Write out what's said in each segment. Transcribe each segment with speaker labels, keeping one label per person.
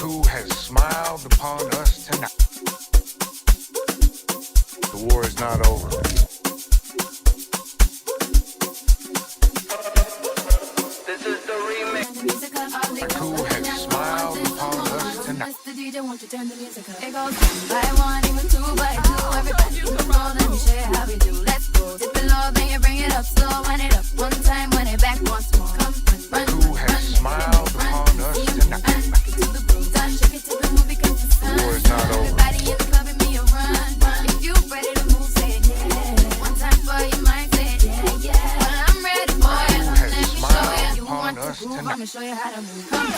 Speaker 1: Who has smiled upon us tonight? The war is not over. This is the remix. Who has smiled upon us tonight?
Speaker 2: The DJ wants to turn the music up. It goes by one, even two, by two. Everybody, you can roll, let me show you how we do. Let's go. Dip it low, then you bring it up slow. Wind it up one time, wind it back once more. Come, run,
Speaker 1: Who has smiled upon us tonight?
Speaker 2: rock it to the groove. Time, shake it to the movie, cause the sun.
Speaker 1: The war is not over.
Speaker 2: Everybody in the club, and me a run. If you ready to move, say it, yeah. One time for your mind, say it, yeah, yeah. Well, I'm ready for you.
Speaker 1: Who has
Speaker 2: Let me show
Speaker 1: smiled
Speaker 2: you. You
Speaker 1: upon
Speaker 2: want to
Speaker 1: us
Speaker 2: groove,
Speaker 1: tonight?
Speaker 2: I'ma show you how to move. Come.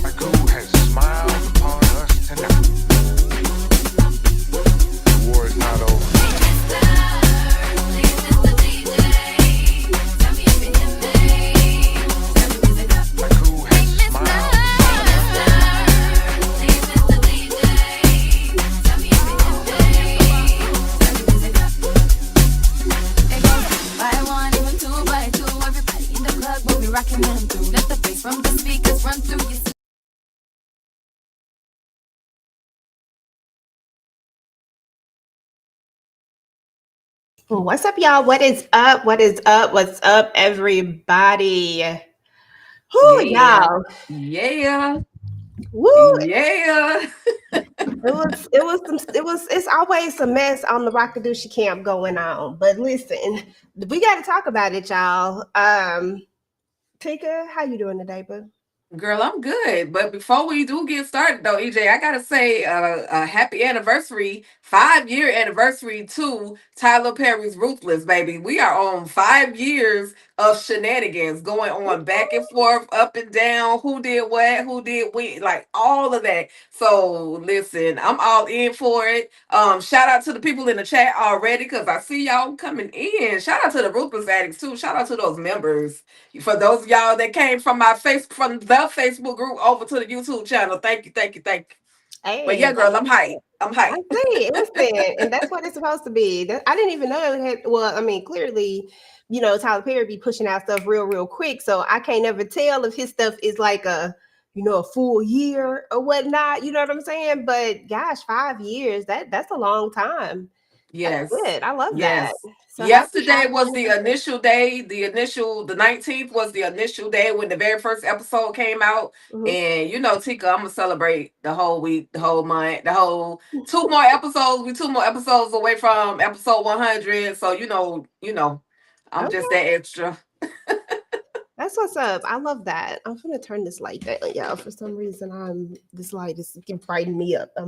Speaker 1: Like who has smiled upon us tonight? The war is not over. Like who has smiled
Speaker 2: Rocking them through. Let the bass from the speakers run through your.
Speaker 3: What's up, y'all? What is up? What is up? What's up, everybody? Whoo,
Speaker 4: Yeah.
Speaker 3: y'all.
Speaker 4: Yeah.
Speaker 3: Woo.
Speaker 4: Yeah.
Speaker 3: It's always a mess on the Rakudushi camp going on. But listen, we got to talk about it, y'all. Ticah, how you doing today, boo?
Speaker 4: Girl, I'm good. But before we do get started, though, EJ, I gotta say a happy anniversary, 5-year anniversary to Tyler Perry's Ruthless, baby. We are on 5 years of shenanigans going on back and forth, up and down, who did what, who did when, like all of that. So listen, I'm all in for it. Shout out to the people in the chat already, because I see y'all coming in. Shout out to the Ruthless addicts too. Shout out to those members. For those of y'all that came from from the Facebook group over to the YouTube channel, thank you.
Speaker 3: Hey,
Speaker 4: But yeah, girl, I'm hyped. I'm
Speaker 3: I
Speaker 4: hyped.
Speaker 3: see. Listen, and that's what it's supposed to be. I didn't even know it had. Well, I mean, clearly, Tyler Perry be pushing out stuff real quick, so I can't ever tell if his stuff is like a full year or whatnot. You know what I'm saying? But gosh, 5 years, that's a long time. That's
Speaker 4: Yes.
Speaker 3: good. I love that.
Speaker 4: Yes.
Speaker 3: So
Speaker 4: Yesterday was the initial day. The 19th was the initial day when the very first episode came out.
Speaker 3: Mhm.
Speaker 4: And Tika, I'm gonna celebrate the whole week, the whole month, the whole 2 more episodes. We 2 more episodes away from episode 100. So I'm just
Speaker 3: Okay.
Speaker 4: that extra.
Speaker 3: That's what's up. I love that. I'm gonna turn this light down, y'all. For some reason, this light is can brighten me up. I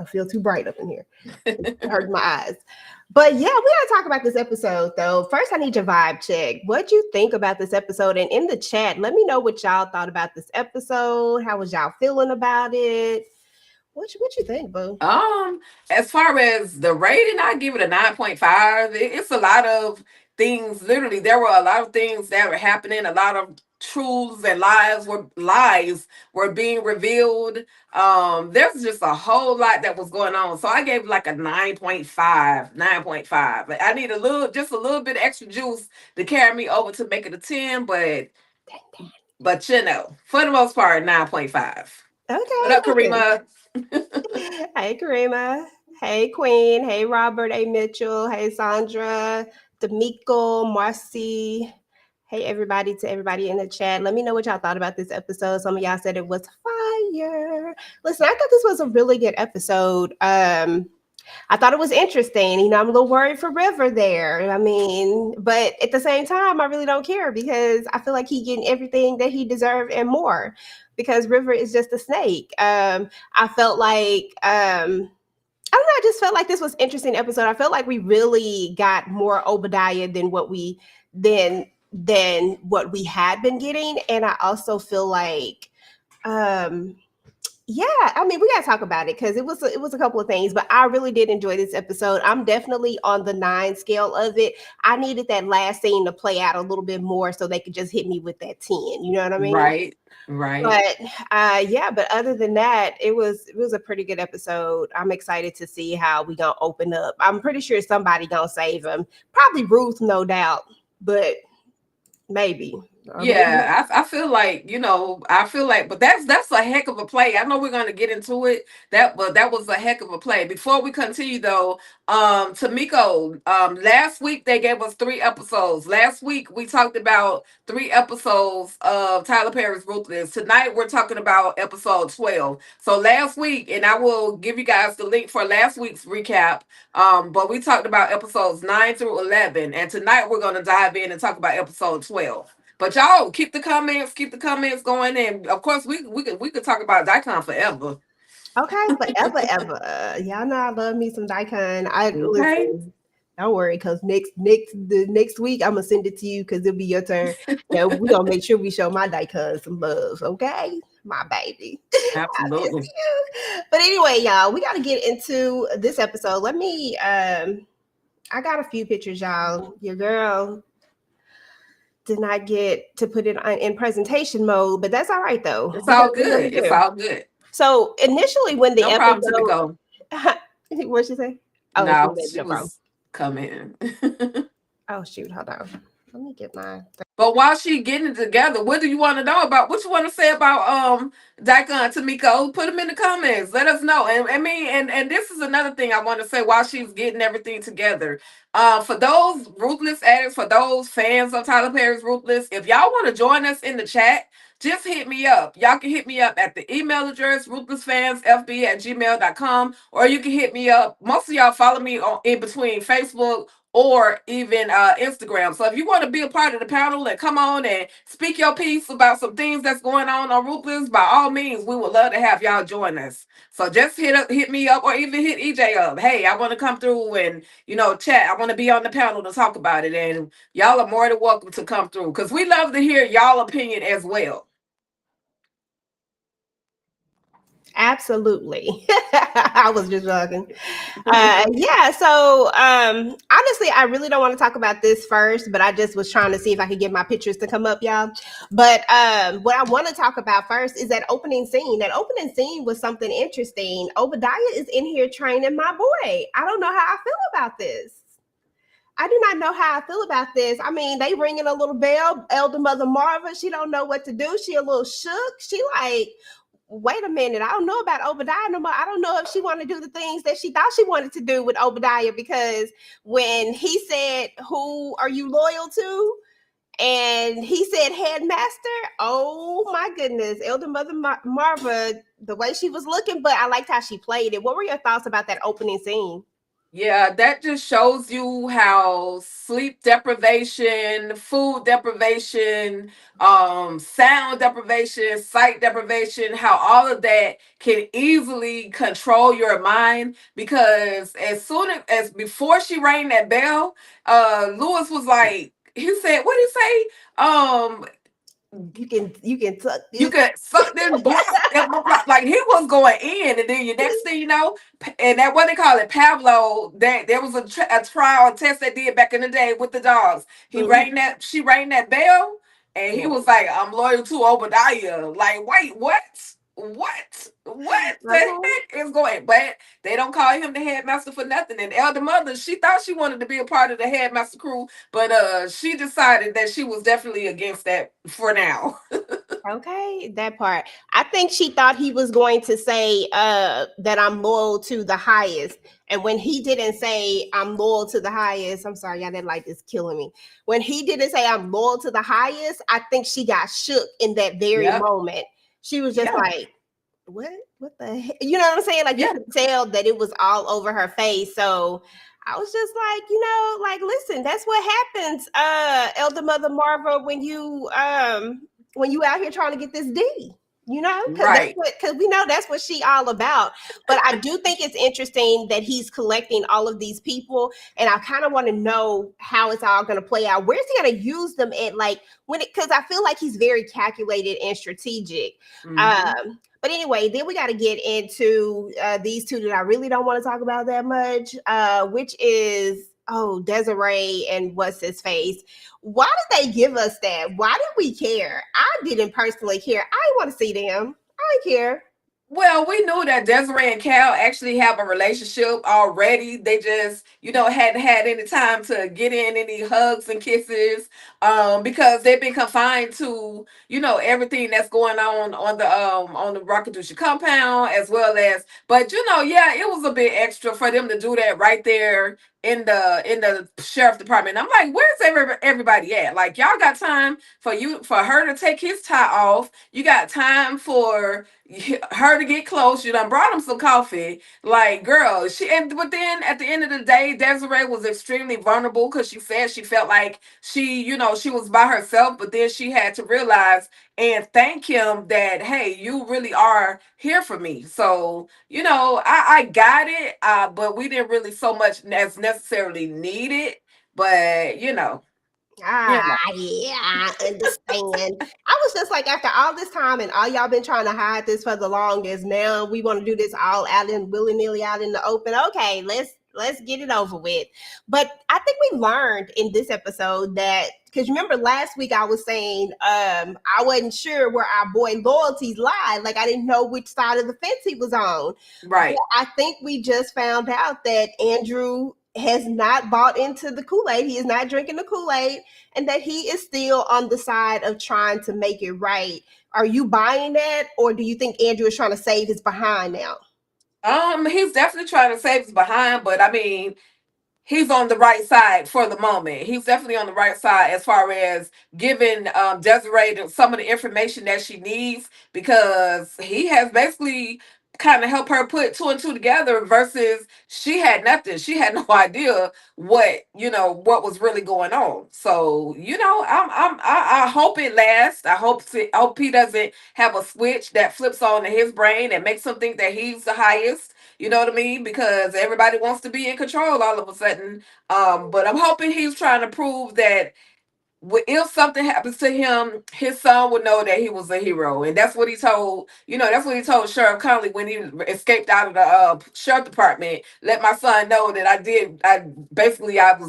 Speaker 3: feel too bright up in here. It hurt my eyes. But yeah, we gotta talk about this episode though. First, I need your vibe check. What you think about this episode? And in the chat, let me know what y'all thought about this episode. How was y'all feeling about it? What you think, boo?
Speaker 4: As far as the rating, I give it a 9.5. It's a lot of things. Literally, there were a lot of things that were happening. A lot of truths and lies were being revealed. There's just a whole lot that was going on. So I gave like a 9.5. 9.5. Like, I need just a little bit extra juice to carry me over to make it a 10, but for the most part, 9.5. What
Speaker 3: Okay.
Speaker 4: up, Karima?
Speaker 3: Hey, Karima. Hey, Queen. Hey, Robert. Hey, Mitchell. Hey, Sandra. D'Amico. Marcy. Hey, everybody, to everybody in the chat. Let me know what y'all thought about this episode. Some of y'all said it was fire. Listen, I thought this was a really good episode. I thought it was interesting. I'm a little worried for River there. I mean, but at the same time, I really don't care because I feel like he's getting everything that he deserved and more because River is just a snake. I felt like I don't know. I just felt like this was an interesting episode. I felt like we really got more Obadiah than what we had been getting, and I also feel like yeah, I mean, we gotta talk about it because it was a couple of things, but I really did enjoy this episode. I'm definitely on the 9 scale of it. I needed that last scene to play out a little bit more so they could just hit me with that 10. You know what I mean?
Speaker 4: Right. Right.
Speaker 3: But yeah, but other than that, it was a pretty good episode. I'm excited to see how we gonna open up. I'm pretty sure somebody gonna save him. Probably Ruth, no doubt, but maybe or maybe not.
Speaker 4: Yeah, I feel like, I feel like, but that's a heck of a play. I know we're gonna get into it. But that was a heck of a play. Before we continue though, Tamiko, last week they gave us 3 episodes. Last week we talked about 3 episodes of Tyler Perry's Ruthless. Tonight we're talking about episode 12. So last week, and I will give you guys the link for last week's recap. But we talked about episodes 9 through 11, and tonight we're gonna dive in and talk about episode 12. But y'all keep the comments going, and of course we could talk about Daikon forever.
Speaker 3: Okay, forever, ever. Y'all know I love me some daikon. I
Speaker 4: Okay,
Speaker 3: listen. Don't worry, cause the next week I'm gonna send it to you because it'll be your turn. Yeah, we gonna make sure we show my daikon some love. Okay, my baby. I miss
Speaker 4: absolutely.
Speaker 3: you. But anyway, y'all, we gotta get into this episode. Let me. I got a few pictures, y'all. Your girl did not get to put it in presentation mode, but that's all right though.
Speaker 4: It's
Speaker 3: We're
Speaker 4: all
Speaker 3: gonna do what we
Speaker 4: good. It's
Speaker 3: do.
Speaker 4: all good.
Speaker 3: So initially, when the
Speaker 4: No problem,
Speaker 3: episode,
Speaker 4: Tamiko.
Speaker 3: what'd she say? Oh, she
Speaker 4: No,
Speaker 3: said
Speaker 4: she
Speaker 3: no problem.
Speaker 4: was coming.
Speaker 3: Oh shoot, hold on. Let me get my.
Speaker 4: But while she getting it together, what do you want to know about? What you want to say about Daikon, Tamiko? Put them in the comments. Let us know. And I mean, and this is another thing I want to say while she's getting everything together. For those Ruthless addicts, for those fans of Tyler Perry's Ruthless, if y'all want to join us in the chat, just hit me up. Y'all can hit me up at the email address ruthlessfansfb@gmail.com, or you can hit me up. Most of y'all follow me on in between Facebook or even Instagram. So if you want to be a part of the panel and come on and speak your piece about some things that's going on Ruthless, by all means, we would love to have y'all join us. So just hit me up, or even hit EJ up. Hey, I want to come through and chat. I want to be on the panel to talk about it, and y'all are more than welcome to come through because we love to hear y'all opinion as well.
Speaker 3: Absolutely. I was just joking. Yeah, so honestly, I really don't want to talk about this first, but I just was trying to see if I could get my pictures to come up, y'all. But what I want to talk about first is that opening scene. That opening scene was something interesting. Obadiah is in here training my boy. I don't know how I feel about this. I do not know how I feel about this. I mean, they ringing a little bell. Elder Mother Marva, she don't know what to do. She a little shook. She like, wait a minute, I don't know about Obadiah no more. I don't know if she wanted to do the things that she thought she wanted to do with Obadiah, because when he said, who are you loyal to? And he said headmaster. Oh my goodness, Elder Mother Marva, the way she was looking, but I liked how she played it. What were your thoughts about that opening scene?
Speaker 4: Yeah, that just shows you how sleep deprivation, food deprivation, sound deprivation, sight deprivation, how all of that can easily control your mind. Because as soon as before she rang that bell, Lewis was like, he said, what did he say?
Speaker 3: You can suck
Speaker 4: You
Speaker 3: this.
Speaker 4: could suck this block. Like he was going in, and then your next thing you know, and that what they call it, Pablo. That there was a trial test they did back in the day with the dogs. She rang that bell, and he was like, "I'm loyal to Obadiah." Like, wait, what? What the
Speaker 3: Okay.
Speaker 4: heck is going? But they don't call him the headmaster for nothing. And Elder Mother, she thought she wanted to be a part of the headmaster crew, but she decided that she was definitely against that for now.
Speaker 3: Okay, that part. I think she thought he was going to say that I'm loyal to the highest. And when he didn't say I'm loyal to the highest, I'm sorry, y'all, that light is killing me. When he didn't say I'm loyal to the highest, I think she got shook in that very
Speaker 4: Yep.
Speaker 3: moment. She was just
Speaker 4: Yeah.
Speaker 3: like, what the heck? You know what I'm saying? Like, you
Speaker 4: Yeah.
Speaker 3: could tell that it was all over her face. So I was just like, listen, that's what happens, Elder Mother Marva, when you out here trying to get this D,
Speaker 4: Right.
Speaker 3: because we know that's what she all about. But I do think it's interesting that he's collecting all of these people, and I kind of want to know how it's all going to play out. Where's he going to use them at? Like because I feel like he's very calculated and strategic.
Speaker 4: Mm-hmm.
Speaker 3: But anyway, then we got to get into these two that I really don't want to talk about that much, which is Desiree and what's his face. Why did they give us that? Why did we care? I didn't personally care. I didn't want to see them. I didn't care.
Speaker 4: Well, we knew that Desiree and Cal actually have a relationship already. They just, hadn't had any time to get in any hugs and kisses, because they've been confined to, everything that's going on the Rakudushi compound, as well as, but yeah, it was a bit extra for them to do that right there in the sheriff department. I'm like, where's everybody at? Like, y'all got time for her to take his tie off. You got time for her to get close. You done brought him some coffee. Like, girl, but then at the end of the day, Desiree was extremely vulnerable because she said she felt like she was by herself, but then she had to realize and thank him that, hey, you really are here for me. So, I got it, but we didn't really so much as necessarily need it. But,
Speaker 3: Yeah, I understand. I was just like, after all this time and all y'all been trying to hide this for the longest, now we want to do this all out and willy nilly out in the open. Okay, let's get it over with. But I think we learned in this episode that, because remember last week I was saying I wasn't sure where our boy loyalties lie. Like, I didn't know which side of the fence he was on.
Speaker 4: right.
Speaker 3: But I think we just found out that Andrew has not bought into the Kool-Aid. He is not drinking the Kool-Aid, and that he is still on the side of trying to make it right. Are you buying that, or do you think Andrew is trying to save his behind now?
Speaker 4: He's definitely trying to save his behind, but I mean, he's on the right side for the moment. He's definitely on the right side as far as giving Desiree some of the information that she needs, because he has basically kind of helped her put two and two together versus she had nothing. She had no idea what was really going on. So, I hope it lasts. I hope he doesn't have a switch that flips on in his brain and makes him think that he's the highest. You know what I mean? Because everybody wants to be in control all of a sudden. But I'm hoping he's trying to prove that if something happens to him, his son would know that he was a hero, and that's what he told. That's what he told Sheriff Conley when he escaped out of the sheriff department. Let my son know that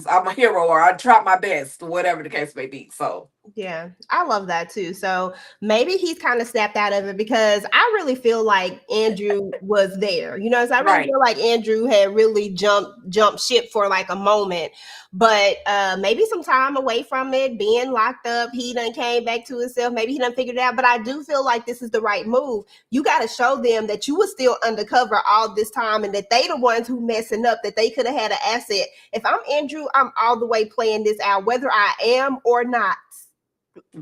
Speaker 4: I'm a hero, or I tried my best, or whatever the case may be. So.
Speaker 3: Yeah, I love that too. So maybe he's kind of snapped out of it, because I really feel like Andrew was there. So I really
Speaker 4: Right.
Speaker 3: feel like Andrew had really jumped ship for like a moment, but maybe some time away from it, being locked up, he done came back to himself. Maybe he done figured it out. But I do feel like this is the right move. You got to show them that you were still undercover all this time, and that they the ones who messing up, that they could have had an asset. If I'm Andrew, I'm all the way playing this out, whether I am or not.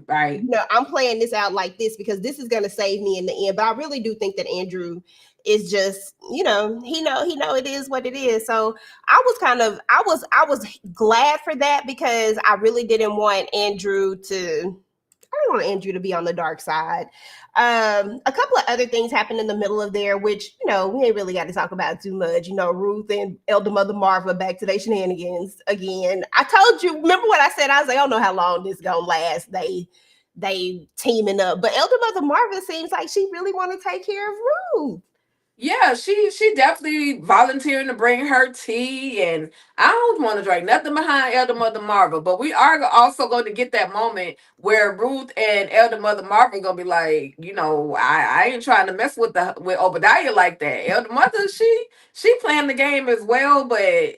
Speaker 4: Right.
Speaker 3: I'm playing this out like this because this is going to save me in the end. But I really do think that Andrew is just, he know it is what it is. So I was glad for that, because I really didn't want Andrew to be on the dark side. A couple of other things happened in the middle of there, which, we ain't really got to talk about too much. Ruth and Elder Mother Marva back to their shenanigans again. I told you, remember what I said? I was like, I don't know how long this gonna last. They teaming up. But Elder Mother Marva seems like she really want to take care of Ruth.
Speaker 4: Yeah, she definitely volunteering to bring her tea, and I don't want to drag nothing behind Elder Mother Marva, but we are also going to get that moment where Ruth and Elder Mother Marva gonna be like, I ain't trying to mess with Obadiah like that. Elder Mother, she playing the game as well, but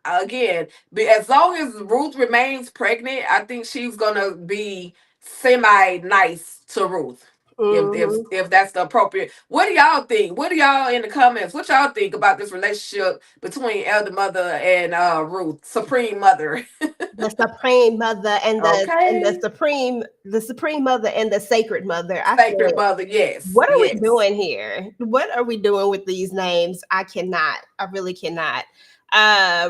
Speaker 4: again, as long as Ruth remains pregnant, I think she's gonna be semi nice to Ruth. If that's the appropriate. What do y'all think? What do y'all in the comments? What y'all think about this relationship between Elder Mother and Ruth, Supreme Mother?
Speaker 3: The Supreme Mother and
Speaker 4: Okay.
Speaker 3: the Supreme Mother and the Sacred Mother. I
Speaker 4: Sacred
Speaker 3: said,
Speaker 4: Mother, yes.
Speaker 3: what are we
Speaker 4: Yes.
Speaker 3: doing here? What are we doing with these names? I really cannot.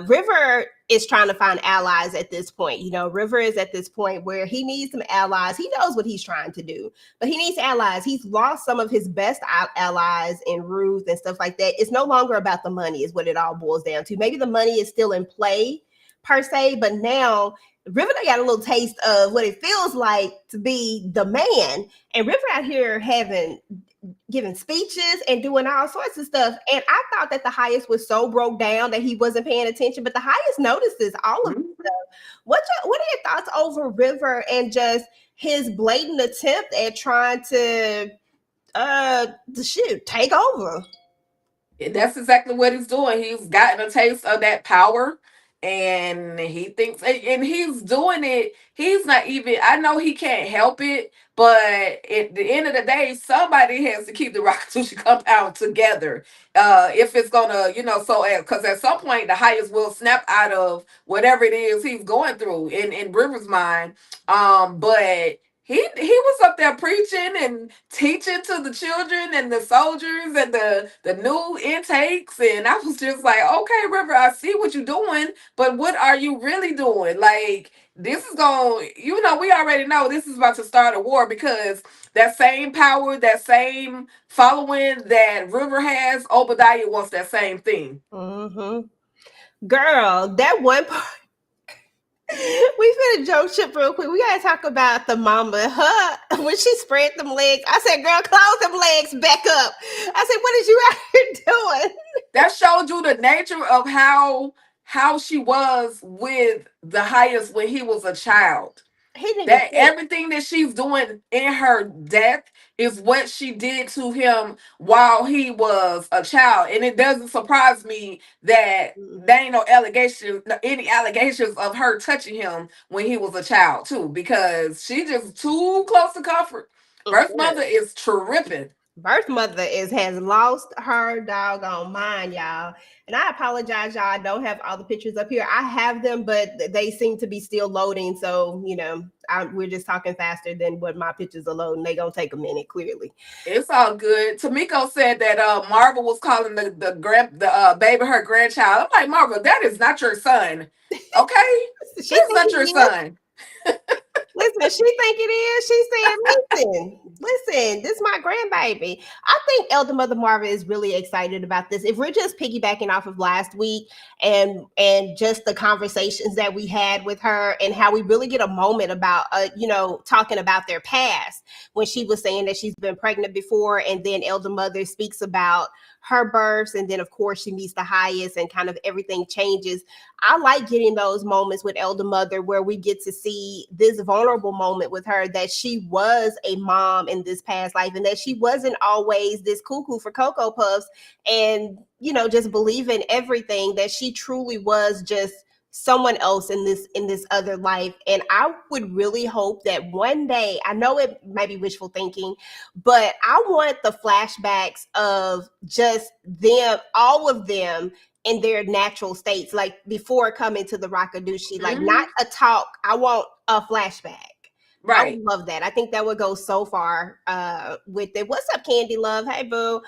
Speaker 3: River is trying to find allies at this point. River is at this point where he needs some allies. He knows what he's trying to do, but he needs allies. He's lost some of his best allies in Ruth and stuff like that. It's no longer about the money, is what it all boils down to. Maybe the money is still in play per se, but now River got a little taste of what it feels like to be the man, and River out here having giving speeches and doing all sorts of stuff. And I thought that the highest was so broke down that he wasn't paying attention, but the highest notices all of
Speaker 4: Mhm.
Speaker 3: this stuff. What are your thoughts over River and just his blatant attempt at trying to shoot, take over?
Speaker 4: That's exactly what he's doing. He's gotten a taste of that power, and he thinks, and he's doing it. He's not even, I know he can't help it, but at the end of the day, somebody has to keep the Rakudushi compound together. If it's gonna, so because at some point the highest will snap out of whatever it is he's going through in River's mind. But he was up there preaching and teaching to the children and the soldiers and the new intakes, and I was just like, okay, River, I see what you're doing, but what are you really doing? Like, this is going, we already know this is about to start a war, because that same power, that same following that River has, Obadiah wants that same thing.
Speaker 3: Mm-hmm. Girl, that one part. We finna joke ship real quick. We gotta talk about the mama. Her when she spread them legs, I said, "Girl, close them legs back up." I said, "What is you out here doing?"
Speaker 4: That showed you the nature of how she was with the highest when he was a child.
Speaker 3: He didn't even
Speaker 4: That
Speaker 3: think.
Speaker 4: everything that she's doing in her death is what she did to him while he was a child. And it doesn't surprise me that there ain't any allegations of her touching him when he was a child too, because she just too close to comfort. First mother is tripping.
Speaker 3: Birth mother has lost her doggone mind, y'all. And I apologize, y'all. I don't have all the pictures up here. I have them, but they seem to be still loading. So we're just talking faster than what my pictures are loading. They gonna take a minute, clearly.
Speaker 4: It's all good. Tamiko said that Marvel was calling the baby her grandchild. I'm like, Marvel, that is not your son. Okay?
Speaker 3: She
Speaker 4: That's
Speaker 3: think
Speaker 4: not
Speaker 3: it
Speaker 4: your
Speaker 3: is.
Speaker 4: son.
Speaker 3: Listen, she think it is. She said, listen, this is my grandbaby. I think Elder Mother Marva is really excited about this. If we're just piggybacking off of last week and just the conversations that we had with her and how we really get a moment about talking about their past, when she was saying that she's been pregnant before, and then Elder Mother speaks about her births, and then of course she meets the highest and kind of everything changes. I like getting those moments with Elder Mother where we get to see this vulnerable moment with her, that she was a mom in this past life and that she wasn't always this cuckoo for Cocoa Puffs and, just believing everything, that she truly was just someone else in this other life. And I would really hope that one day, I know it might be wishful thinking, but I want the flashbacks of just them, all of them in their natural states, like before coming to the Rakudushi, like not a talk. I want a flashback. I would
Speaker 4: Right.
Speaker 3: love that. I think that would go so far with it. What's up, Candy Love? Hey, boo.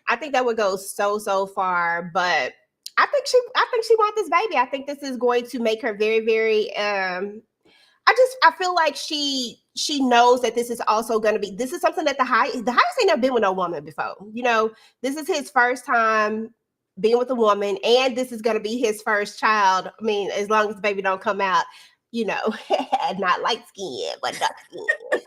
Speaker 3: I think that would go so far. But I think she wants this baby. I think this is going to make her very, very I feel like she knows that this is also going to be, this is something that the highest ain't never been with no woman before. This is his first time being with a woman, and this is going to be his first child. I mean, as long as the baby don't come out, not light skin, but dark skin.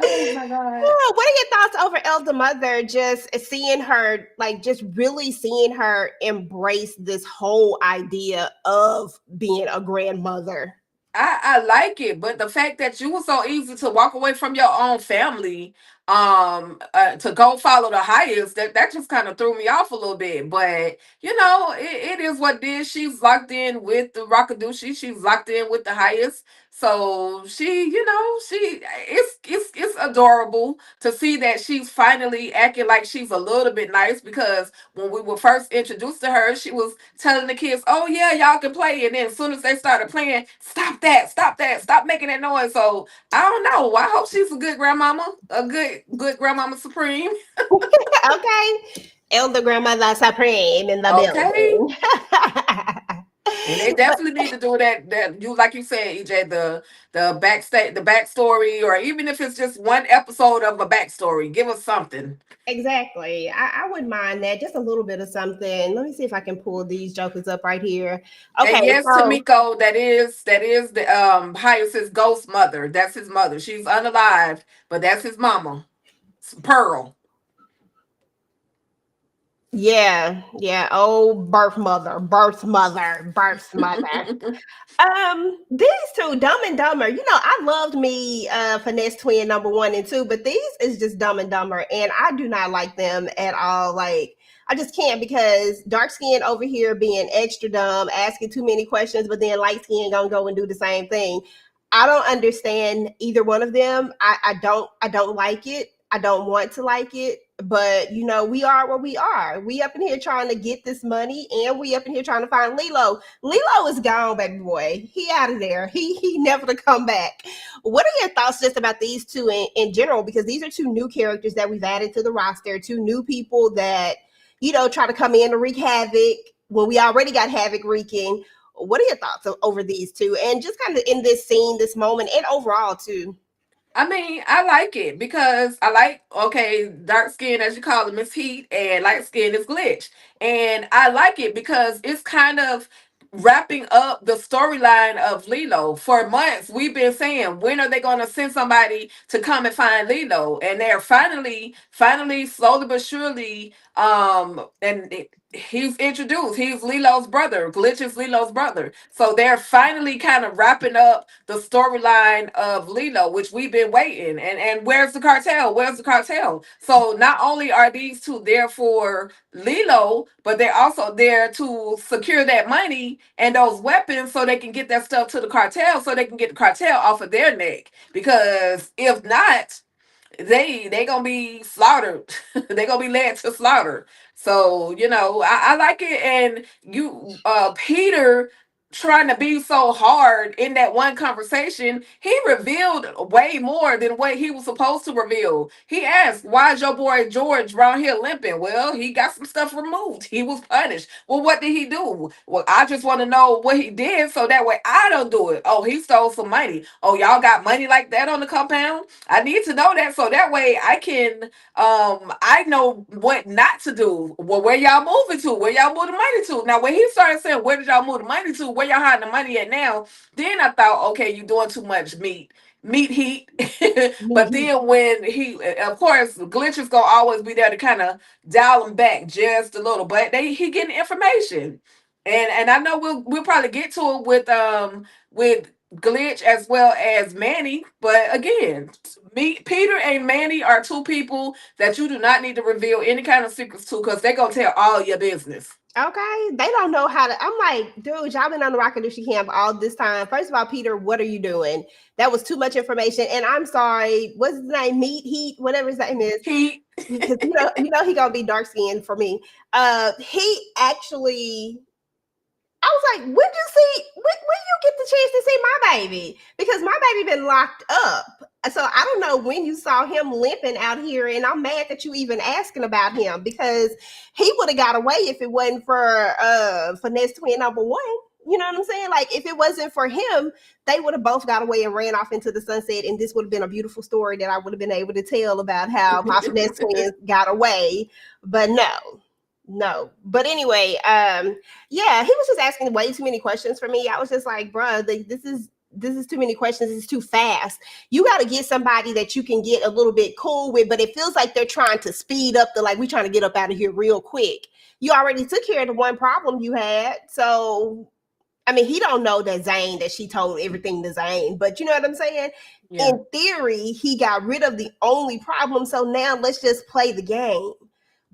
Speaker 4: Oh my God.
Speaker 3: What are your thoughts over Elder Mother? Just seeing her, like, just really seeing her embrace this whole idea of being a grandmother.
Speaker 4: I like it, but the fact that you were so easy to walk away from your own family, to go follow the highest, that just kind of threw me off a little bit. But it is what it is. She's locked in with the Rakadushi. She's locked in with the highest. So it's adorable to see that she's finally acting like she's a little bit nice, because when we were first introduced to her, she was telling the kids, "Oh yeah, y'all can play," and then as soon as they started playing, stop that, stop making that noise. So I don't know. I hope she's a good grandmama, a good grandmama supreme.
Speaker 3: Okay. Elder Grandmother Supreme in the
Speaker 4: Okay.
Speaker 3: building.
Speaker 4: And they definitely need to do that you, like you said, EJ, the backstory, or even if it's just one episode of a backstory, give us something.
Speaker 3: Exactly. I wouldn't mind that. Just a little bit of something. Let me see if I can pull these jokers up right here. Okay,
Speaker 4: And yes,
Speaker 3: so
Speaker 4: Tamiko, that is the Hyos's ghost mother. That's his mother. She's unalive, but that's his mama. Pearl.
Speaker 3: Yeah, yeah. Oh, birth mother, birth mother, birth mother. These two, Dumb and Dumber. You know, I loved me Finesse Twin number 1 and 2, but these is just Dumb and Dumber, and I do not like them at all. Like, I just can't because dark skin over here being extra dumb, asking too many questions, but then light skin gonna go and do the same thing. I don't understand either one of them. I don't like it. I don't want to like it. But you know, we are what we are. We up in here trying to get this money, and we up in here trying to find Lilo. Lilo is gone, baby boy. He out of there. He never to come back. What are your thoughts just about these two in general? Because these are two new characters that we've added to the roster, two new people that, you know, try to come in to wreak havoc when we already got havoc wreaking. What are your thoughts over these two, and just kind of in this scene, this moment, and overall too?
Speaker 4: I mean, I like it because I like, okay, dark skin, as you call them, is Heat, and light skin is Glitch. And I like it because it's kind of wrapping up the storyline of Lilo. For months, we've been saying, when are they going to send somebody to come and find Lilo? And they're finally, slowly but surely, he's introduced. He's Lilo's brother. Glitch is Lilo's brother. So they're finally kind of wrapping up the storyline of Lilo, which we've been waiting. And where's the cartel? Where's the cartel? So not only are these two there for Lilo, but they're also there to secure that money and those weapons so they can get that stuff to the cartel, so they can get the cartel off of their neck. Because if not, they gonna be slaughtered. They gonna be led to slaughter. So you know, I like it. And you, Peter, trying to be so hard in that one conversation, he revealed way more than what he was supposed to reveal. He asked, "Why is your boy George around here limping?" Well, he got some stuff removed. He was punished. Well, what did he do? Well, I just want to know what he did so that way I don't do it. Oh, he stole some money. Oh, y'all got money like that on the compound? I need to know that so that way I can I know what not to do. Well, where y'all moving to? Where y'all move the money to? Now when he started saying where did y'all move the money to, where y'all hiding the money at now, then I thought, okay, you doing too much meat heat. But then when he, of course, Glitch is gonna always be there to kind of dial him back just a little, but he getting information. And I know we'll probably get to it with Glitch as well as Manny. But again, Peter and Manny are two people that you do not need to reveal any kind of secrets to, because they're gonna tell all your business.
Speaker 3: Okay, they don't know how to. I'm like, dude, y'all been on the Rakudushi camp all this time. First of all, Peter, what are you doing? That was too much information. And I'm sorry, what's his name? Meat Heat, whatever his name is. Because you know he gonna be dark skinned for me. He actually, I was like, when you get the chance to see my baby? Because my baby been locked up. So I don't know when you saw him limping out here, and I'm mad that you even asking about him, because he would have got away if it wasn't for Finesse Twin number 1. You know what I'm saying? Like, if it wasn't for him, they would have both got away and ran off into the sunset, and this would have been a beautiful story that I would have been able to tell about how my Finesse Twins got away. But no. But anyway, yeah, he was just asking way too many questions for me. I was just like, bruh, this is too many questions. It's too fast. You got to get somebody that you can get a little bit cool with, but it feels like they're trying to speed up the, like, we trying to get up out of here real quick. You already took care of the one problem you had. So, I mean, he don't know that Zane, that she told everything to Zane, but you know what I'm saying? Yeah. In theory, he got rid of the only problem. So now let's just play the game.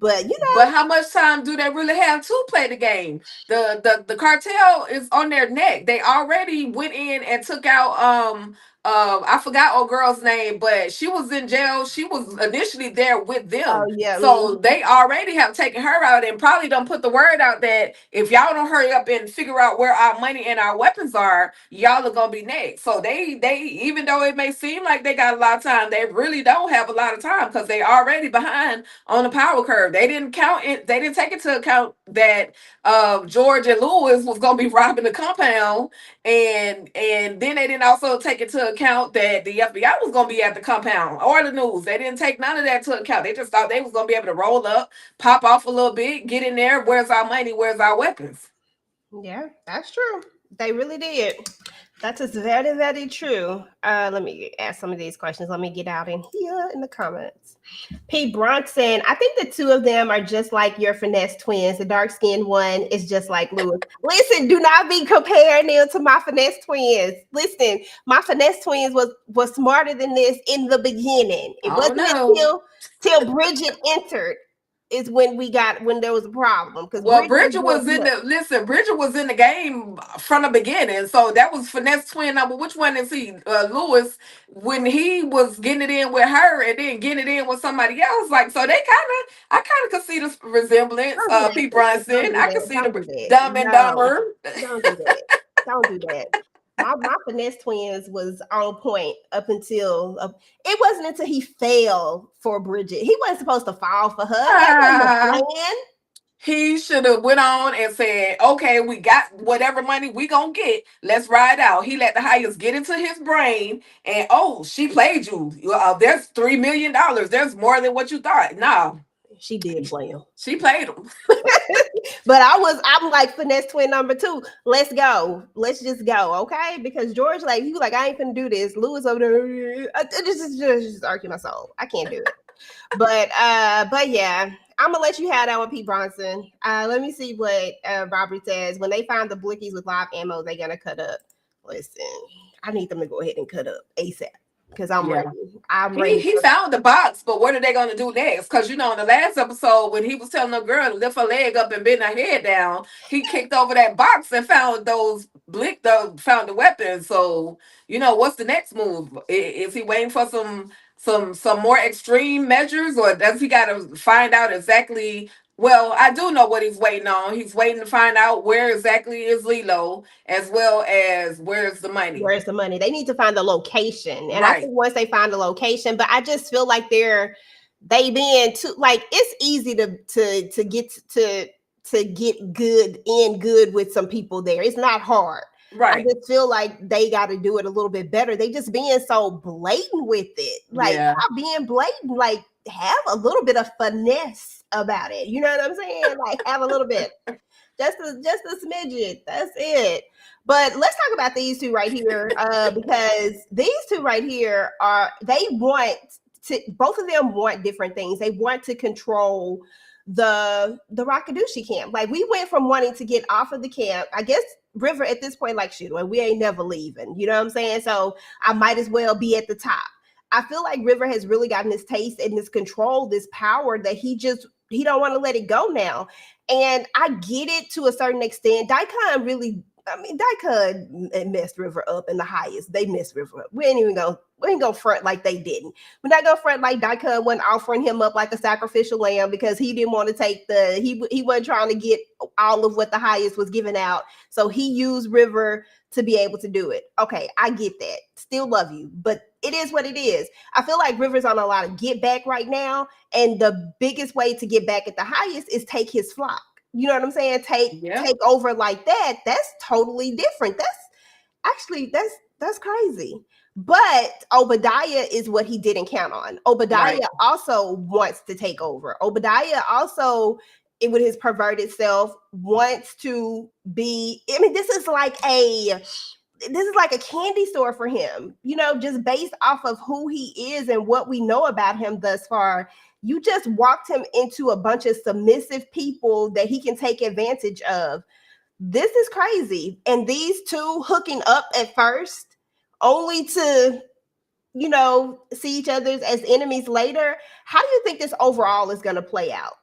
Speaker 3: But you know,
Speaker 4: but how much time do they really have to play the game? The cartel is on their neck. They already went in and took out I forgot old girl's name, but she was in jail. She was initially there with them.
Speaker 3: Oh, yeah.
Speaker 4: So they already have taken her out and probably done put the word out that if y'all don't hurry up and figure out where our money and our weapons are, y'all are gonna be next. So they even though it may seem like they got a lot of time, they really don't have a lot of time, because they already behind on the power curve. They didn't count it. They didn't take into account that George and Lewis was gonna be robbing the compound, and then they didn't also take into account that the FBI was gonna be at the compound, or the news. They didn't take none of that into account. They just thought they was gonna be able to roll up, pop off a little bit, get in there. Where's our money? Where's our weapons?
Speaker 3: Yeah, that's true. They really did. That is very, very true. Let me ask some of these questions. Let me get out in here in the comments. P. Bronson, I think the two of them are just like your finesse twins. The dark skinned one is just like Lewis. Listen, do not be comparing them to my finesse twins. Listen, my finesse twins was smarter than this in the beginning. It
Speaker 4: Oh
Speaker 3: wasn't
Speaker 4: no.
Speaker 3: until Bridget entered is when there was a problem because
Speaker 4: Well,
Speaker 3: Bridget was
Speaker 4: Bridget
Speaker 3: doing
Speaker 4: was
Speaker 3: too
Speaker 4: in
Speaker 3: much.
Speaker 4: the listen. Bridget was in the game from the beginning, so that was finesse twin number. Which one is he? Lewis, when he was getting it in with her and then getting it in with somebody else. Like so, I kind of could see the resemblance.
Speaker 3: Don't do that,
Speaker 4: Pete
Speaker 3: sister. Don't
Speaker 4: Brunson,
Speaker 3: do
Speaker 4: I could
Speaker 3: that.
Speaker 4: see
Speaker 3: Don't
Speaker 4: the
Speaker 3: do that.
Speaker 4: Dumb and
Speaker 3: No,
Speaker 4: Dumber.
Speaker 3: don't do that. Don't do that. My finesse twins was on point up until it wasn't until he fell for Bridget. He wasn't supposed to fall for her. That wasn't the
Speaker 4: Ah,
Speaker 3: plan.
Speaker 4: he should have went on and said, "Okay, we got whatever money we gonna get. Let's ride out." He let the highest get into his brain, and oh, she played you. There's $3 million. There's more than what you thought. No,
Speaker 3: She did play him.
Speaker 4: she played him.
Speaker 3: But I'm like finesse twin number two. Let's go. Let's just go, okay? Because George, like, he was like, I ain't gonna do this. Lewis over there, just argue my soul. I can't do it. But yeah, I'm gonna let you have that one, Pete Bronson. Let me see what Robert says. When they find the blickies with live ammo, they're gonna cut up. Listen, I need them to go ahead and cut up ASAP because I'm
Speaker 4: Yeah.
Speaker 3: ready. I'm
Speaker 4: He
Speaker 3: ready
Speaker 4: he
Speaker 3: for
Speaker 4: found the box, but what are they gonna do next? Because in the last episode when he was telling the girl to lift her leg up and bend her head down, he kicked over that box and found found the weapon. So what's the next move? Is he waiting for some more extreme measures, or does he got to find out exactly? Well, I do know what he's waiting on. He's waiting to find out where exactly is Lilo, as well as where's the money.
Speaker 3: where's the money. They need to find the location, and I
Speaker 4: Right.
Speaker 3: think once they find the location, but I just feel like they being too like it's easy to get good with some people there. It's not hard. I
Speaker 4: Right.
Speaker 3: just feel like they got to do it a little bit better. They just being so blatant with it. Like
Speaker 4: Yeah.
Speaker 3: not being blatant, like have a little bit of finesse about it. You know what I'm saying? Like have a little bit. Just a smidget. That's it. But let's talk about these two right here, because these two right here both of them want different things. They want to control the Rakudushi camp. Like we went from wanting to get off of the camp. I guess River at this point, like shoot, we ain't never leaving. You know what I'm saying? So I might as well be at the top. I feel like River has really gotten this taste and this control, this power that he don't want to let it go now. And I get it to a certain extent. Daikon messed River up in the highest. They messed River up. We ain't gonna front like they didn't. We're not gonna front like Daikon wasn't offering him up like a sacrificial lamb because he didn't want to take he wasn't trying to get all of what the highest was giving out. So he used River to be able to do it. Okay, I get that. Still love you, but it is what it is. I feel like River's on a lot of get back right now, and the biggest way to get back at the highest is take his flock. You know what I'm saying? Take over like that. That's totally different. That's crazy. But Obadiah is what he didn't count on. Obadiah also wants to take over. Obadiah also, with his perverted self, wants to be. I mean, this is like a candy store for him, just based off of who he is and what we know about him thus far. You just walked him into a bunch of submissive people that he can take advantage of. This is crazy. And these two hooking up at first, only to, see each other as enemies later. How do you think this overall is going to play out?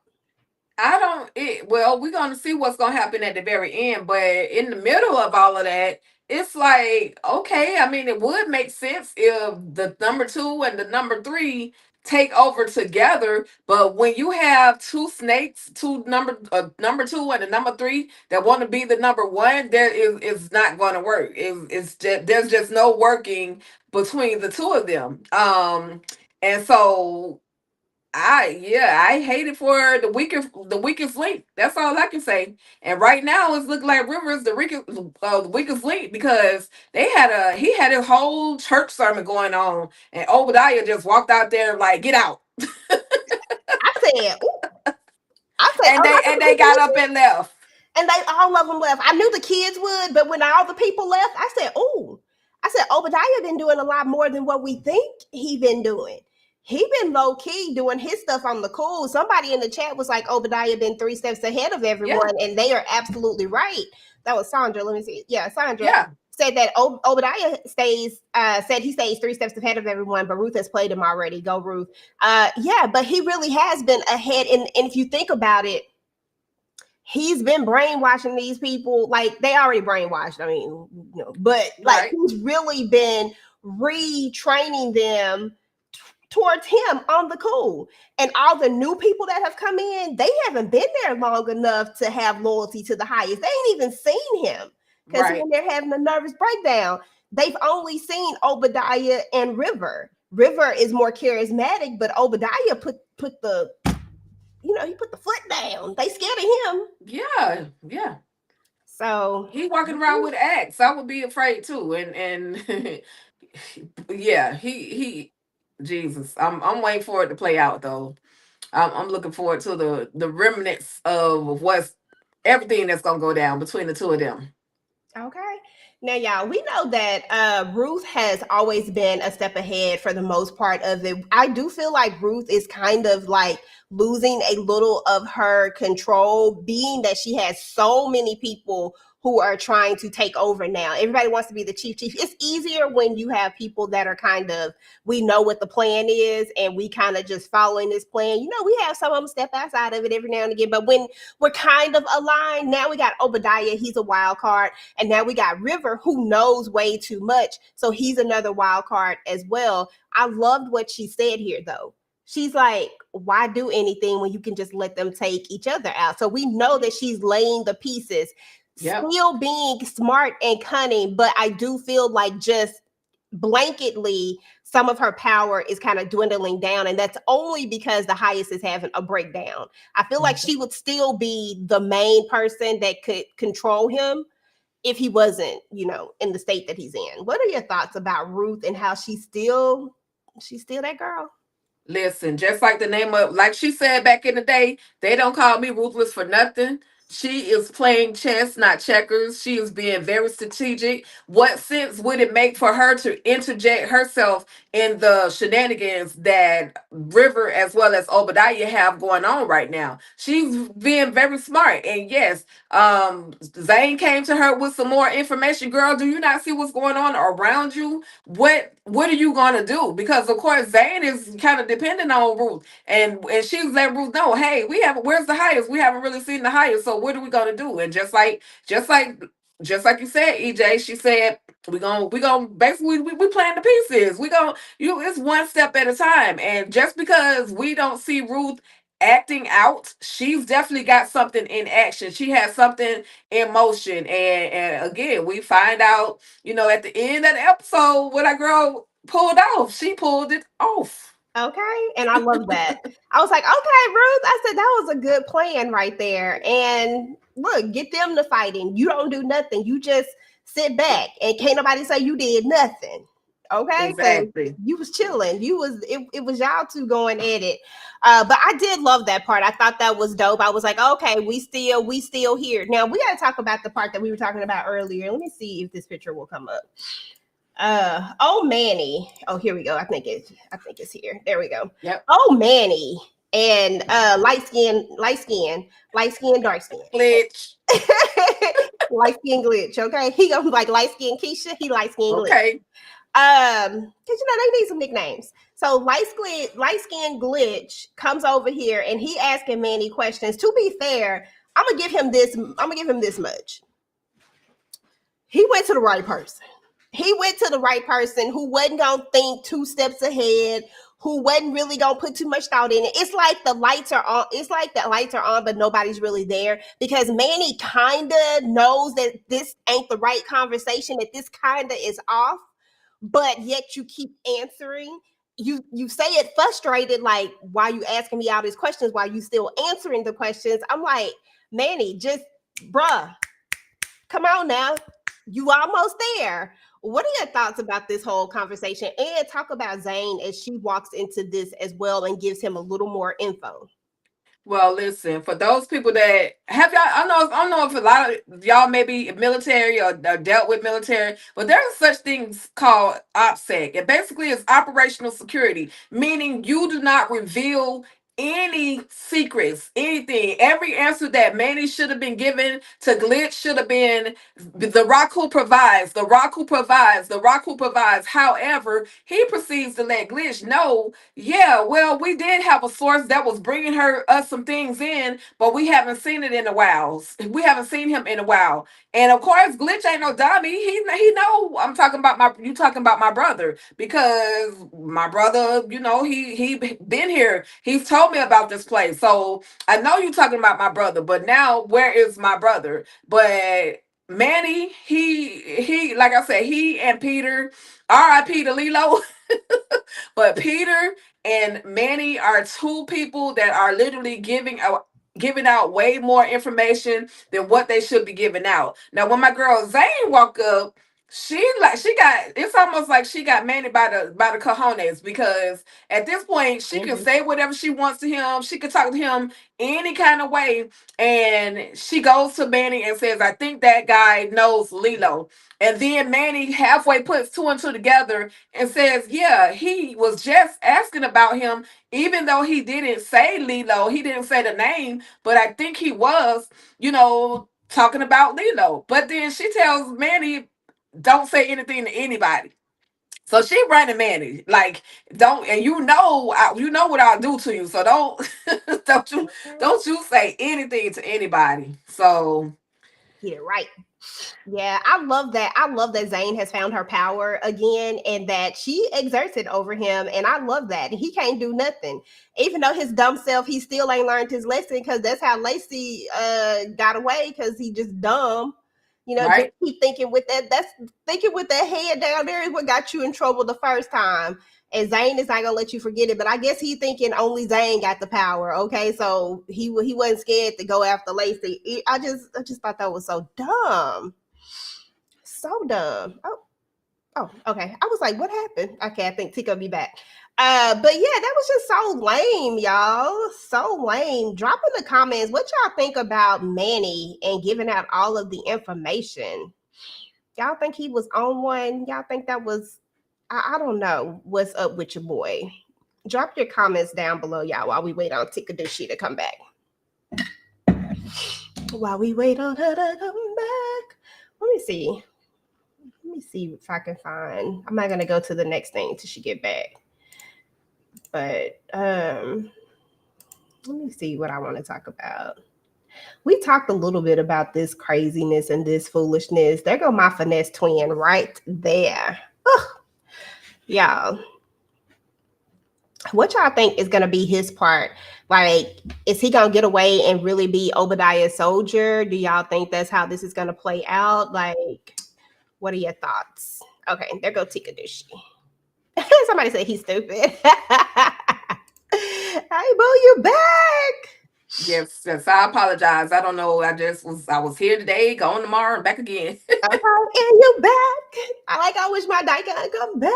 Speaker 4: Well, we're gonna see what's gonna happen at the very end, but in the middle of all of that, it's like, okay, I mean, it would make sense if the number two and the number three take over together, but when you have two snakes, number two and the number three that want to be the number one, it's not gonna work. It's just, there's just no working between the two of them. And so I hate it for the weakest link. That's all I can say. And right now it's looking like Rivers the weakest link because he had his whole church sermon going on, and Obadiah just walked out there like, get out.
Speaker 3: I said, ooh. I said,
Speaker 4: And they got up and left.
Speaker 3: And all of them left. I knew the kids would, but when all the people left, I said, "Oh, I said, Obadiah been doing a lot more than what we think he been doing. He been low key doing his stuff on the cool. Somebody in the chat was like, Obadiah been 3 steps ahead of
Speaker 4: Yeah,
Speaker 3: everyone, and they are absolutely right. That was Sandra. Let me see. Yeah, Sandra
Speaker 4: yeah,
Speaker 3: said that Obadiah said he stays 3 steps ahead of everyone, but Ruth has played him already. Go Ruth. Yeah, but he really has been ahead. And if you think about it, he's been brainwashing these people. Like, they already brainwashed. I mean, but like,
Speaker 4: right,
Speaker 3: he's really been retraining them towards him on the cool. And all the new people that have come in, they haven't been there long enough to have loyalty to the highest. They ain't even seen him because
Speaker 4: right.
Speaker 3: when they're having a nervous breakdown, they've only seen Obadiah and River. River is more charismatic, but Obadiah put the he put the foot down. They scared of him.
Speaker 4: Yeah, yeah.
Speaker 3: So
Speaker 4: He walking around with an axe. I would be afraid too. And yeah, he Jesus. I'm waiting for it to play out though. I'm looking forward to the remnants of what's everything that's gonna go down between the two of them.
Speaker 3: okay. Now, y'all, we know that Ruth has always been a step ahead for the most part of it. I do feel like Ruth is kind of like losing a little of her control, being that she has so many people who are trying to take over now. Everybody wants to be the chief. It's easier when you have people that are kind of, we know what the plan is and we kind of just following this plan. We have some of them step outside of it every now and again, but when we're kind of aligned, now we got Obadiah, he's a wild card. And now we got River, who knows way too much. So he's another wild card as well. I loved what she said here, though. She's like, why do anything when you can just let them take each other out? So we know that she's laying the pieces,
Speaker 4: Yep.
Speaker 3: still being smart and cunning. But I do feel like just blanketly, some of her power is kind of dwindling down. And that's only because the highest is having a breakdown. I feel like she would still be the main person that could control him if he wasn't, in the state that he's in. What are your thoughts about Ruth and how she's still that girl?
Speaker 4: Listen, just like the name of, like she said back in the day, they don't call me ruthless for nothing. She is playing chess, not checkers. She is being very strategic. What sense would it make for her to interject herself in the shenanigans that River as well as Obadiah have going on right now? She's being very smart. And yes, Zane came to her with some more information. Girl, do you not see what's going on around you? What are you gonna do? Because of course Zane is kind of dependent on Ruth, and she was letting Ruth know, hey, where's the highest? We haven't really seen the highest, so what are we gonna do? And just like you said, EJ, she said we gonna basically we playing the pieces. We gonna it's one step at a time, and just because we don't see Ruth acting out, she's definitely got something in action. She has something in motion, and again, we find out, at the end of the episode, what that girl pulled off. She pulled it off.
Speaker 3: Okay. And I love that. I was like, okay, Ruth. I said that was a good plan right there. And look, get them to fighting. You don't do nothing. You just sit back and can't nobody say you did nothing. Okay, because
Speaker 4: Exactly.
Speaker 3: you was chilling. It was y'all two going at it. But I did love that part. I thought that was dope. I was like, okay, we still here. Now we gotta talk about the part that we were talking about earlier. Let me see if this picture will come up. Manny. Oh, here we go. I think it's here. There we go.
Speaker 4: Yep.
Speaker 3: Oh, Manny and light skin, dark skin.
Speaker 4: Glitch.
Speaker 3: Light skin glitch. Okay, he goes like light skin Keisha. He light skin glitch.
Speaker 4: Okay.
Speaker 3: Because they need some nicknames. So light skin glitch comes over here and he asking Manny questions. To be fair, I'm gonna give him this much. He went to the right person. He went to the right person who wasn't gonna think 2 steps ahead, who wasn't really gonna put too much thought in it. It's like the lights are on. It's like the lights are on, but nobody's really there because Manny kinda knows that this ain't the right conversation, that this kinda is off, but yet you keep answering. You say it frustrated, like, why you asking me all these questions while you still answering the questions? I'm like, Manny, just bruh, come on now. You almost there. What are your thoughts about this whole conversation? And talk about Zane as she walks into this as well and gives him a little more info.
Speaker 4: Well, listen, for those people that have y'all, I don't know if a lot of y'all may be military or dealt with military, but there's such things called OPSEC. And basically it's operational security, meaning you do not reveal any secrets, anything. Every answer that Manny should have been given to Glitch should have been the rock who provides, the rock who provides, the rock who provides. However, he proceeds to let Glitch know, yeah, well, we did have a source that was bringing us some things in, but we haven't seen it in a while. We haven't seen him in a while. And of course, Glitch ain't no dummy. He know I'm talking about you talking about my brother, because my brother, he been here. He's told me about this place. So I know you talking about my brother, but now where is my brother? But Manny, he like I said, he and Peter, R.I.P. to Lilo. But Peter and Manny are two people that are literally giving out way more information than what they should be giving out. Now, when my girl Zane walked up, it's almost like she got Manny by the cojones, because at this point she can say whatever she wants to him. She can talk to him any kind of way, and she goes to Manny and says, "I think that guy knows Lilo." And then Manny halfway puts two and two together and says, "Yeah, he was just asking about him, even though he didn't say Lilo, he didn't say the name, but I think he was, talking about Lilo." But then she tells Manny, "Don't say anything to anybody." So she running Manny, like, don't, and you know what I'll do to you. So don't don't you say anything to anybody. So
Speaker 3: get it right. Yeah, I love that. I love that Zane has found her power again and that she exerts it over him. And I love that. He can't do nothing. Even though his dumb self, he still ain't learned his lesson, because that's how Lacey got away, because he just dumb.
Speaker 4: right?
Speaker 3: Just keep thinking with that. That's thinking with that head down there is what got you in trouble the first time. And Zane is not gonna let you forget it. But I guess he thinking only Zane got the power. Okay, so he wasn't scared to go after Lacey. I just thought that was so dumb. So dumb. Oh, okay. I was like, what happened? Okay, I think Ticah be back. But yeah, that was just so lame, y'all. So lame. Drop in the comments what y'all think about Manny and giving out all of the information. Y'all think he was on one? Y'all think that was, I don't know what's up with your boy. Drop your comments down below, y'all, while we wait on Rakudushi to come back. While we wait on her to come back. Let me see. Let me see if I can find. I'm not gonna go to the next thing till she get back. But let me see what I want to talk about. We talked a little bit about this craziness and this foolishness. There go my finesse twin right there. Ugh. Y'all, what y'all think is gonna be his part? Like, is he gonna get away and really be Obadiah's soldier? Do y'all think that's how this is gonna play out? Like, what are your thoughts? Okay, there go Rakudushi. Somebody said he's stupid. Hey, boo, you back?
Speaker 4: Yes, I apologize. I don't know. I was here today, going tomorrow, and back again.
Speaker 3: Okay, and you back. I wish my Ticah could come back.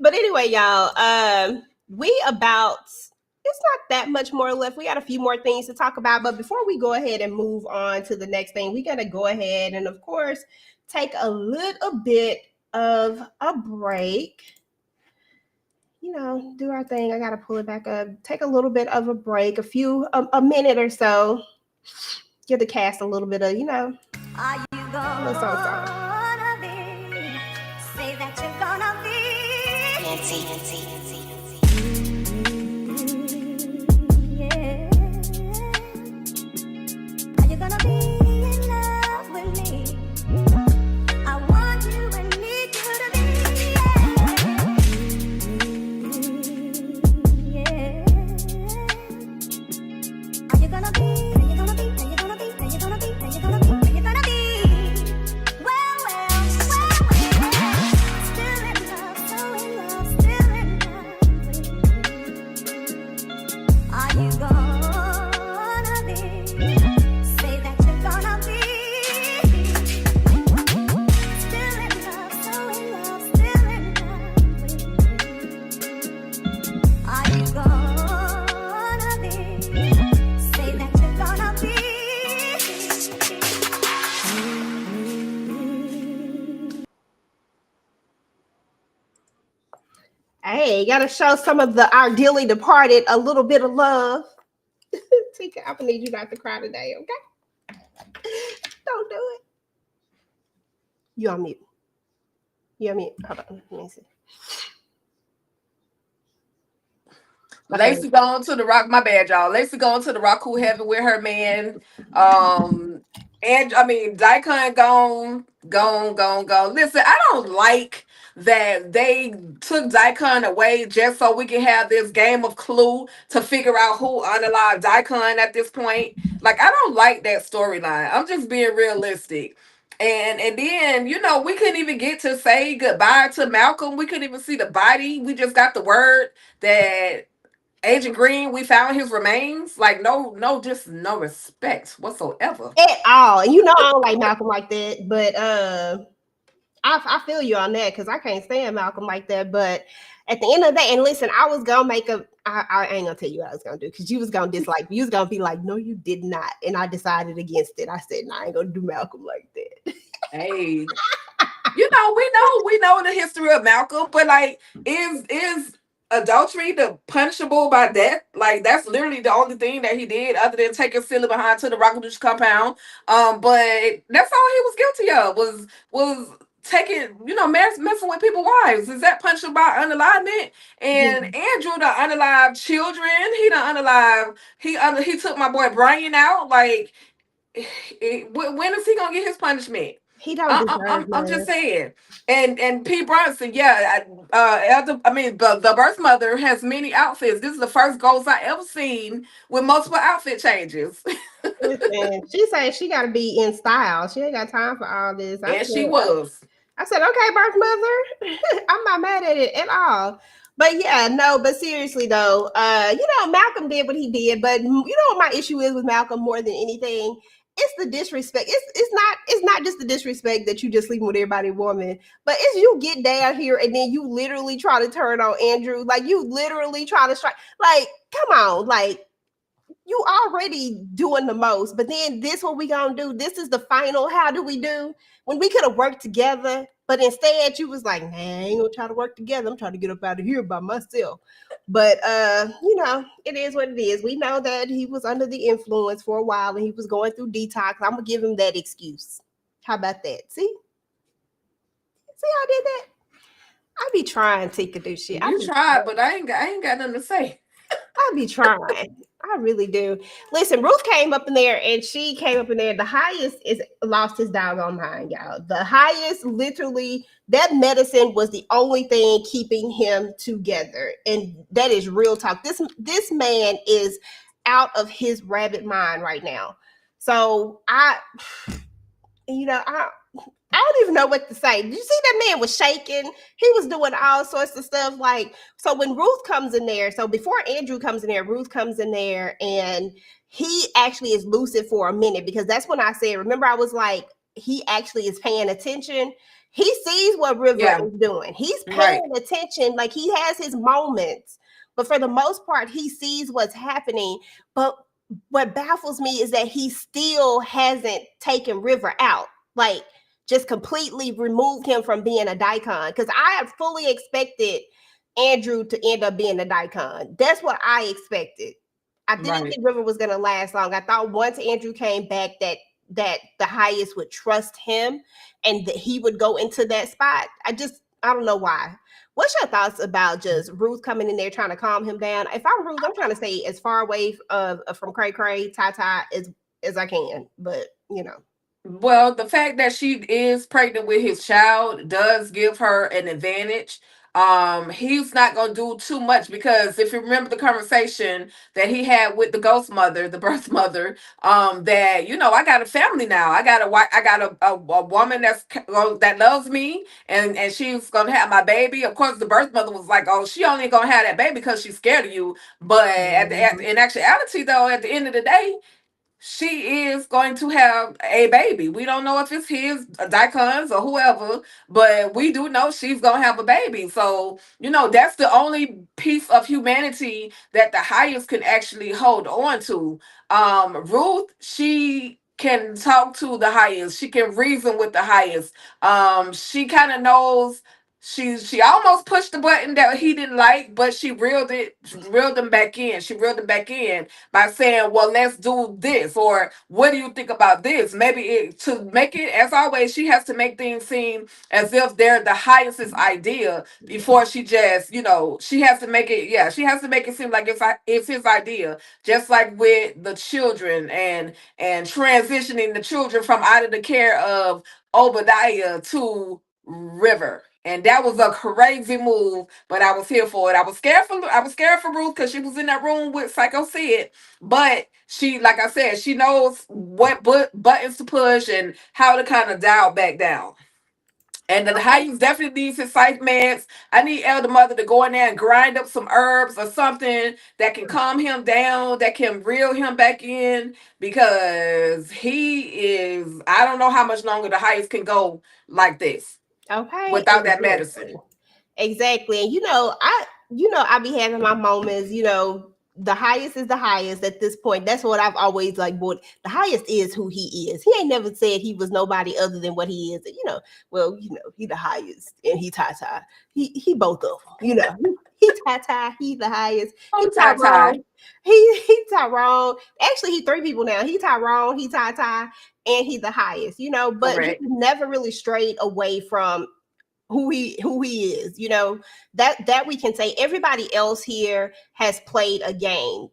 Speaker 3: But anyway, y'all, it's not that much more left. We got a few more things to talk about. But before we go ahead and move on to the next thing, we got to go ahead and, of course, take a little bit of a break. Do our thing. I got to pull it back up. Take a little bit of a break, a minute or so. Give the cast a little bit of,
Speaker 2: Are you gonna be? Say that you're gonna be. Nancy. Yeah. Are you gonna be in love with me? I want you and need you to be. Yeah. Are you gonna be? Are you gonna be? Are you gonna be? Are you gonna be? Are you gonna be? Are you gonna be? Well. Still in love, so in love, still in love. Are you gonna be? Say that you're gonna be. Still in love, so in love, still in love. Are you gonna be? Say that you're gonna be.
Speaker 3: Hey, gotta show some of our dearly departed a little bit of love. Ticah, I'm gonna need you not to cry today, okay? Don't do it. You on mute. You on mute. Hold on. Let me see. Okay.
Speaker 4: Lacey going to the rock. My bad, y'all. Lacey going to the Raku heaven with her man. And I mean, Daikon gone. Listen, I don't like that they took Daikon away just so we can have this game of Clue to figure out who unalived Daikon at this point. Like, I don't like that storyline. I'm just being realistic. And then, you know, we couldn't even get to say goodbye to Malcolm. We couldn't even see the body. We just got the word that Agent Green, we found his remains. Like, just no respect whatsoever.
Speaker 3: At all. And you know I don't like Malcolm like that, but I feel you on that because I can't stand Malcolm like that. But at the end of the day, and listen, I was gonna make I ain't gonna tell you what I was gonna do because you was gonna dislike me. You was gonna be like, no, you did not. And I decided against it. I said, no, I ain't gonna do Malcolm like that.
Speaker 4: Hey, you know, we know the history of Malcolm, but like, is adultery the punishable by death? Like, that's literally the only thing that he did other than taking Philly behind to the Rakudushi compound. But that's all he was guilty of was taking, you know, messing with people's wives. Is that punishable by unalivement? And Andrew done unalived children. He done unalived. He took my boy Brian out. Like, when is he gonna get his punishment?
Speaker 3: He don't deserve
Speaker 4: I'm just
Speaker 3: none.
Speaker 4: saying. And P. Bronson, yeah, the birth mother has many outfits. This is the first ghost I ever seen with multiple outfit changes.
Speaker 3: Listen, she said she gotta be in style. She ain't got time for all this.
Speaker 4: And she was.
Speaker 3: I said, okay, birth mother. I'm not mad at it at all. But yeah, no, but seriously though, you know, Malcolm did what he did, but you know what my issue is with Malcolm more than anything? It's the disrespect. It's not just the disrespect that you just sleeping with everybody woman, but it's you get down here and then you literally try to turn on Andrew. Like you literally try to strike. Like, come on, like you already doing the most, but then this what we gonna do? This is the final. How do we do? When we could have worked together, but instead you was like, nah, I ain't gonna try to work together. I'm trying to get up out of here by myself. But you know, it is what it is. We know that he was under the influence for a while and he was going through detox. I'm gonna give him that excuse. How about that? See how I did that? I be trying to do shit.
Speaker 4: You tried, but I ain't got nothing to say.
Speaker 3: I be trying. I really do. Listen, Ruth came up in there and she came up in there. The highest is lost his doggone mind, y'all. The highest, literally, that medicine was the only thing keeping him together. And that is real talk. This man is out of his rabbit mind right now. So I don't even know what to say. Did you see that man was shaking? He was doing all sorts of stuff. Like, so when Ruth comes in there, so before Andrew comes in there, Ruth comes in there and he actually is lucid for a minute because that's when I said, remember, I was like, he actually is paying attention. He sees what River is doing. He's paying attention. Like he has his moments, but for the most part, he sees what's happening. But what baffles me is that he still hasn't taken River out. Like, just completely removed him from being a daikon because I had fully expected Andrew to end up being a daikon. That's what I expected. I didn't think River was going to last long. I thought once Andrew came back that the highest would trust him and that he would go into that spot. I don't know why. What's your thoughts about just Ruth coming in there trying to calm him down? If I'm Ruth, I'm trying to stay as far away from Cray Cray, Ty as I can. But, you know.
Speaker 4: Well, the fact that she is pregnant with his child does give her an advantage. He's not gonna do too much because if you remember the conversation that he had with the ghost mother, the birth mother, that you know, I got a family now. I got a woman that loves me, and she's gonna have my baby. Of course, the birth mother was like, "Oh, she only gonna have that baby because she's scared of you." But in actuality, though, at the end of the day, she is going to have a baby. We don't know if it's his, Dicon's, or whoever, but we do know she's going to have a baby. So, that's the only piece of humanity that the highest can actually hold on to. Ruth, she can talk to the highest. She can reason with the highest. She kind of knows. She almost pushed the button that he didn't like, but she reeled him back in. She reeled him back in by saying, well, let's do this, or what do you think about this? To make it, as always, she has to make things seem as if they're the highest's idea before she just, she has to make it, she has to make it seem like it's his idea. Just like with the children and transitioning the children from out of the care of Obadiah to River. And that was a crazy move, but I was here for it. I was scared for Ruth because she was in that room with Psycho Sid. But she, like I said, she knows what buttons to push and how to kind of dial back down. And the Hayes definitely needs his psych meds. I need Elder Mother to go in there and grind up some herbs or something that can calm him down, that can reel him back in, because I don't know how much longer the Hayes can go like this.
Speaker 3: Okay.
Speaker 4: Without that medicine.
Speaker 3: Exactly. And I be having my moments, the highest is the highest at this point. That's what I've always like, boy, the highest is who he is. He ain't never said he was nobody other than what he is. He the highest and he Tata. He both of them, he Tata, he the highest. He Tyrone. He Tyrone. Actually, he three people now. He Tyrone, he Tata, and he the highest, but he's never really strayed away from who he is, that we can say. Everybody else here has played a game,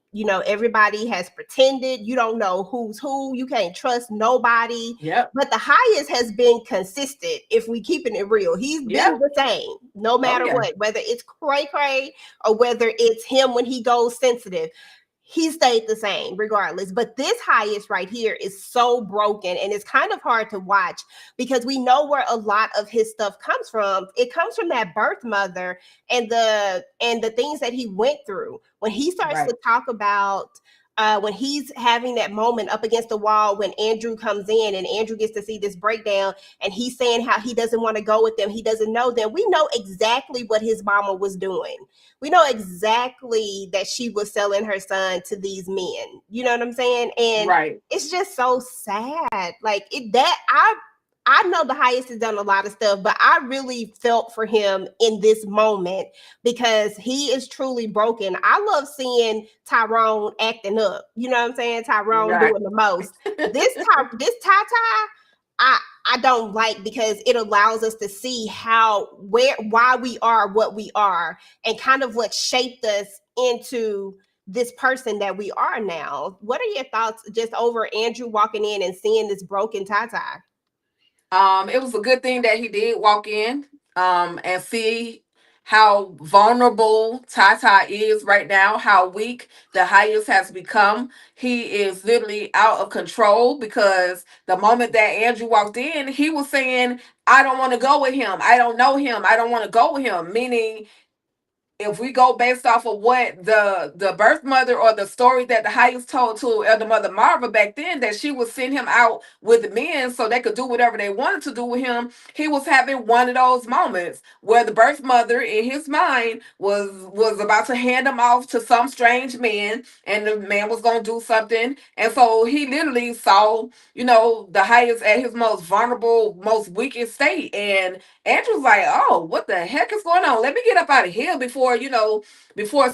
Speaker 3: everybody has pretended. You don't know who's who. You can't trust nobody. But the highest has been consistent. If we keeping it real, he's been the same no matter what, whether it's cray or whether it's him when he goes sensitive. He stayed the same regardless. But this highest right here is so broken, and it's kind of hard to watch because we know where a lot of his stuff comes from. It comes from that birth mother and the things that he went through. When he starts to talk about when he's having that moment up against the wall, when Andrew comes in and Andrew gets to see this breakdown, and he's saying how he doesn't want to go with them. He doesn't know them. We know exactly what his mama was doing. We know exactly that she was selling her son to these men. You know what I'm saying? And it's just so sad. Like I know the highest has done a lot of stuff, but I really felt for him in this moment because he is truly broken. I love seeing Tyrone acting up. You know what I'm saying? Tyrone doing the most. This Tata, I don't like, because it allows us to see why we are what we are, and kind of what shaped us into this person that we are now. What are your thoughts just over Andrew walking in and seeing this broken Tata?
Speaker 4: It was a good thing that he did walk in and see how vulnerable Tata is right now, how weak the highest has become. He is literally out of control, because the moment that Andrew walked in, he was saying, I don't want to go with him. I don't know him. I don't want to go with him. Meaning, if we go based off of what the birth mother or the story that the highest told to Elder Mother Marva back then, that she would send him out with the men so they could do whatever they wanted to do with him, he was having one of those moments where the birth mother in his mind was about to hand him off to some strange man, and the man was going to do something. And so he literally saw, the highest at his most vulnerable, most weakest state. And Andrew's like, oh, what the heck is going on? Let me get up out of here before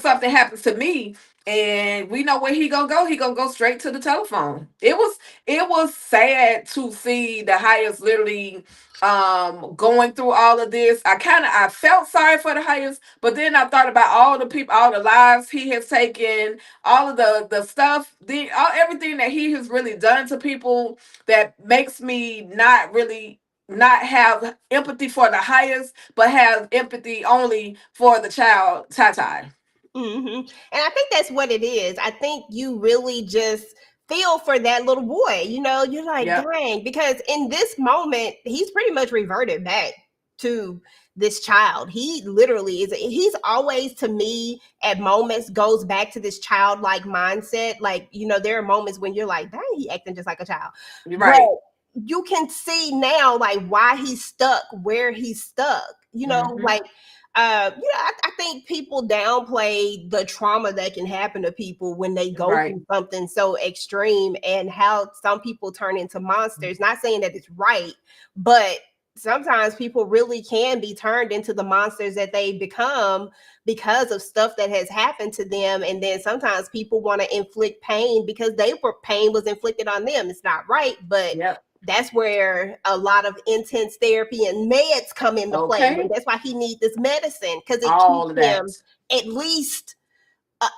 Speaker 4: something happens to me. And we know where he gonna go. He gonna go straight to the telephone. It was sad to see the highest literally going through all of this. I felt sorry for the highest, but then I thought about all the people, all the lives he has taken, all of the stuff, everything that he has really done to people, that makes me not have empathy for the highest, but have empathy only for the child, Tata.
Speaker 3: Mm-hmm. And I think that's what it is. I think you really just feel for that little boy. You're like, dang, because in this moment, he's pretty much reverted back to this child. He literally is, he's always, to me, at moments goes back to this childlike mindset. Like, you know, there are moments when you're like, dang, he acting just like a child. But
Speaker 4: Right.
Speaker 3: you can see now, like, why he's stuck where he's stuck. You know, like, I think people downplay the trauma that can happen to people when they go
Speaker 4: Right.
Speaker 3: through something so extreme, and how some people turn into monsters. Not saying that it's right, but sometimes people really can be turned into the monsters that they become because of stuff that has happened to them. And then sometimes people want to inflict pain because pain was inflicted on them. It's not right, but
Speaker 4: Yep.
Speaker 3: that's where a lot of intense therapy and meds come into play. And
Speaker 4: Okay.
Speaker 3: that's why he needs this medicine, because it
Speaker 4: All
Speaker 3: keeps
Speaker 4: of that.
Speaker 3: him at least uh,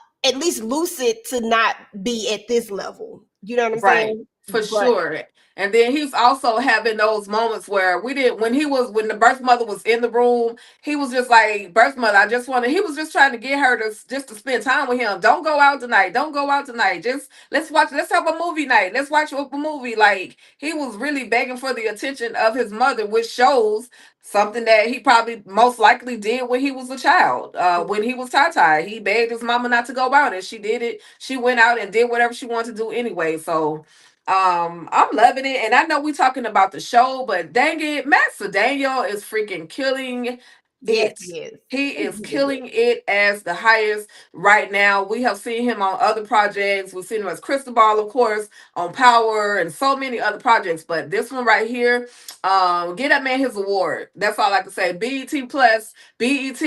Speaker 3: lucid to not be at this level. You know what I'm
Speaker 4: Right.
Speaker 3: saying?
Speaker 4: For
Speaker 3: But
Speaker 4: sure. And then he's also having those moments where when the birth mother was in the room, he was just like, birth mother, he was just trying to get her to spend time with him. Don't go out tonight. Don't go out tonight. Just let's have a movie night. Let's watch a movie. Like, he was really begging for the attention of his mother, which shows something that he probably most likely did when he was a child. When he was Tata, he begged his mama not to go out, and she did it. She went out and did whatever she wanted to do anyway. So I'm loving it. And I know we're talking about the show, but dang it, Master Daniel is freaking killing
Speaker 3: yes,
Speaker 4: it.
Speaker 3: he is.
Speaker 4: He
Speaker 3: He
Speaker 4: is
Speaker 3: really is.
Speaker 4: killing it as the highest right now. We have seen him on other projects. We've seen him as Cristobal, of course, on Power and so many other projects. But this one right here, get that man his award. That's all I can say. BET Plus, BET,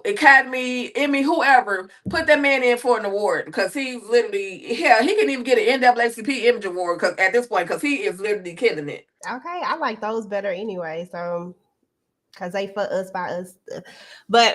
Speaker 4: Academy, Emmy, whoever, put that man in for an award, because he's literally, hell, he can even get an NAACP Image Award because at this point, because he is literally killing it.
Speaker 3: Okay, I like those better anyway. So, because they for us by us. But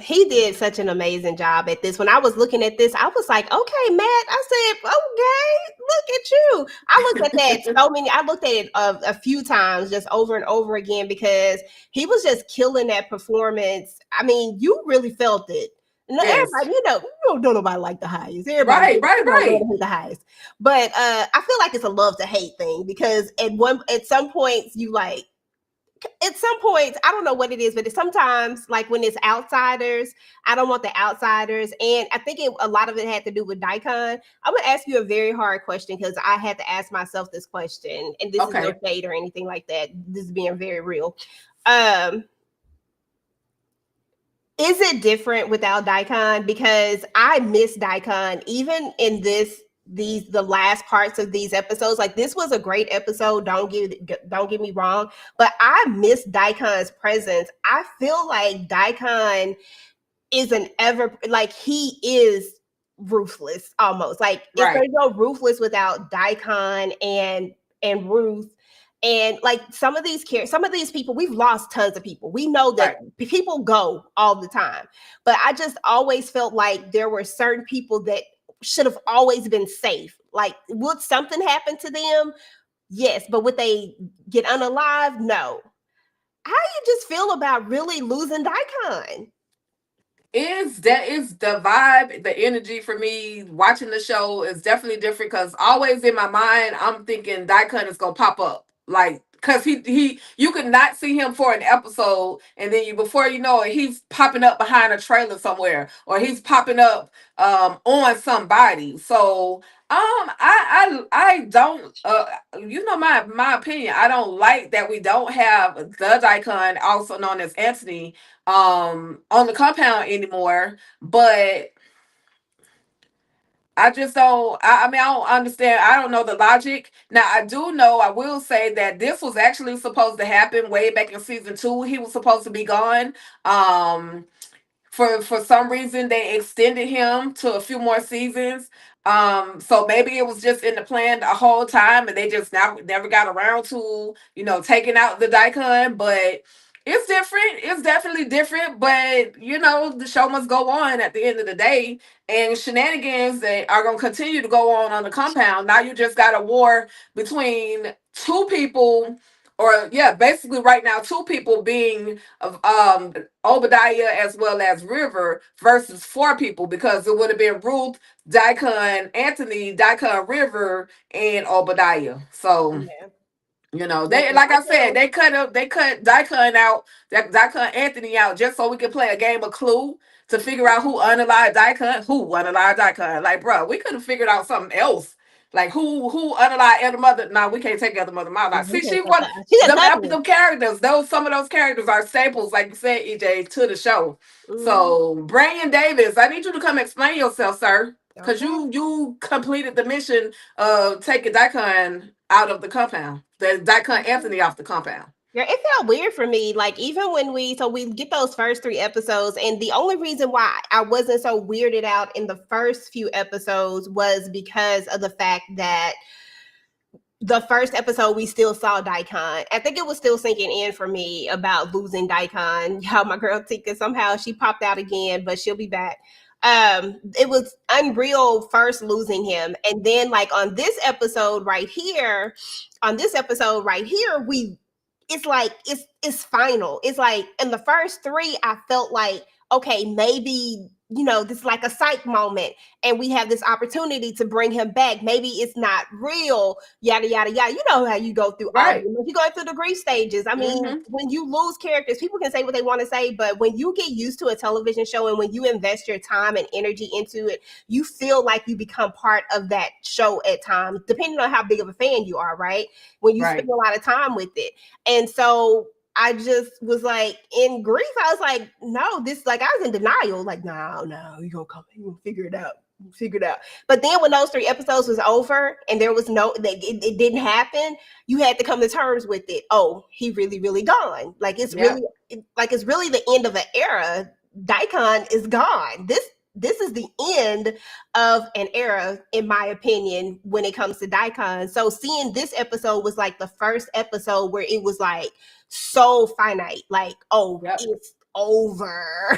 Speaker 3: he did such an amazing job at this. When I was looking at this, I was like, okay, Matt. I said, okay, look at you. I looked at that so many. I looked at it a few times, just over and over again, because he was just killing that performance. I mean, you really felt it. And
Speaker 4: Yes.
Speaker 3: everybody, don't nobody like the highest. Everybody
Speaker 4: Right, right,
Speaker 3: don't love
Speaker 4: right.
Speaker 3: to hate the highest. But I feel like it's a love to hate thing, because at some points you like, at some points, I don't know what it is, but it's sometimes, like, when it's outsiders, I don't want the outsiders. And I think a lot of it had to do with Daikon. I'm going to ask you a very hard question, because I had to ask myself this question, and this is no
Speaker 4: Okay.
Speaker 3: shade or anything like that. This is being very real. Is it different without Daikon? Because I miss Daikon even in the last parts of these episodes. Like, this was a great episode, don't get me wrong, but I miss Daikon's presence. I feel like Daikon is he is ruthless almost. Like, if
Speaker 4: Right.
Speaker 3: there's no Ruthless without Daikon and Ruth. And like, some of these people, we've lost tons of people. We know that
Speaker 4: Right.
Speaker 3: people go all the time, but I just always felt like there were certain people that should have always been safe. Like, would something happen to them? Yes, but would they get unalive? No. How do you just feel about really losing Daikon?
Speaker 4: Is the vibe, the energy for me watching the show is definitely different, because always in my mind I'm thinking Daikon is gonna pop up, like, because he you could not see him for an episode, and then before you know it, he's popping up behind a trailer somewhere, or he's popping up on somebody. So I don't my opinion, I don't like that we don't have the Daikon, also known as Anthony, on the compound anymore. But I just don't, I mean, I don't understand. I don't know the logic. Now, I will say that this was actually supposed to happen way back in season 2. He was supposed to be gone. Um, for some reason they extended him to a few more seasons. So maybe it was just in the plan the whole time, and they just never got around to, taking out the Daikon. But it's different. It's definitely different. But the show must go on at the end of the day, and shenanigans that are gonna continue to go on the compound. Now you just got a war between two people, or yeah, basically right now two people being of Obadiah as well as River, versus four people, because it would have been Ruth, Daikon, Anthony, Daikon, River, and Obadiah. So
Speaker 3: Yeah.
Speaker 4: You know, they like I said, they cut Dion out, Dion Anthony out just so we could play a game of Clue to figure out who unalived Dion. Like, bro, we could have figured out something else. Like who unalived Elder Mother? Nah, we can't take Elder Mother Mouth out. See, she was
Speaker 3: She's another
Speaker 4: them characters. Some of those characters are staples, like you said, EJ, to the show. So Brandon Davis, I need you to come explain yourself, sir. Because you completed the mission of taking Dion out of the compound. The Dion Anthony off the compound.
Speaker 3: Yeah, it felt weird for me. Like even when we get those first 3 episodes, and the only reason why I wasn't so weirded out in the first few episodes was because of the fact that the first episode we still saw Dion. I think it was still sinking in for me about losing Dion. How my girl Ticah, somehow she popped out again, but she'll be back. It was unreal first losing him, and then like on this episode right here, it's like it's final. It's like in the first 3 I felt like, okay, maybe this is like a psych moment and we have this opportunity to bring him back. Maybe it's not real, yada yada yada. You know how you go through
Speaker 4: right.
Speaker 3: You go through the grief stages. I mean, when you lose characters, people can say what they want to say, but when you get used to a television show and when you invest your time and energy into it, you feel like you become part of that show at times, depending on how big of a fan you are, right? When you spend a lot of time with it. And so I just was like in grief. I was like, no, this, like, I was in denial. Like, no, you're gonna come, you're gonna figure it out. But then when those 3 episodes was over and there was it didn't happen, you had to come to terms with it. Oh, he really, really gone. Like it's really the end of an era. Dion is gone. This is the end of an era, in my opinion, when it comes to Dion. So seeing this episode was like the first episode where it was like so finite, like, it's over.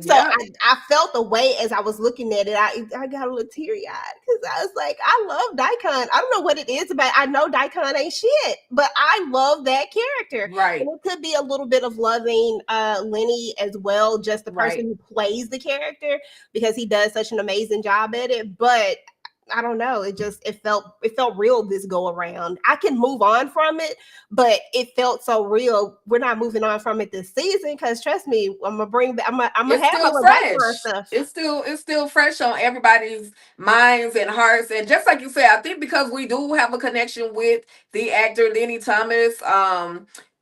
Speaker 3: So I felt the way as I was looking at it. I got a little teary-eyed because I was like, I love Dion. I don't know what it is, but I know Dion ain't shit, but I love that character.
Speaker 4: Right.
Speaker 3: And it could be a little bit of loving Lenny as well, just the person who plays the character, because he does such an amazing job at it. But I don't know. It felt real this go around. I can move on from it, but it felt so real. We're not moving on from it this season because trust me, I'm gonna bring back. I'm gonna have all the stuff.
Speaker 4: It's still fresh on everybody's minds and hearts. And just like you said, I think because we do have a connection with the actor Lenny Thomas,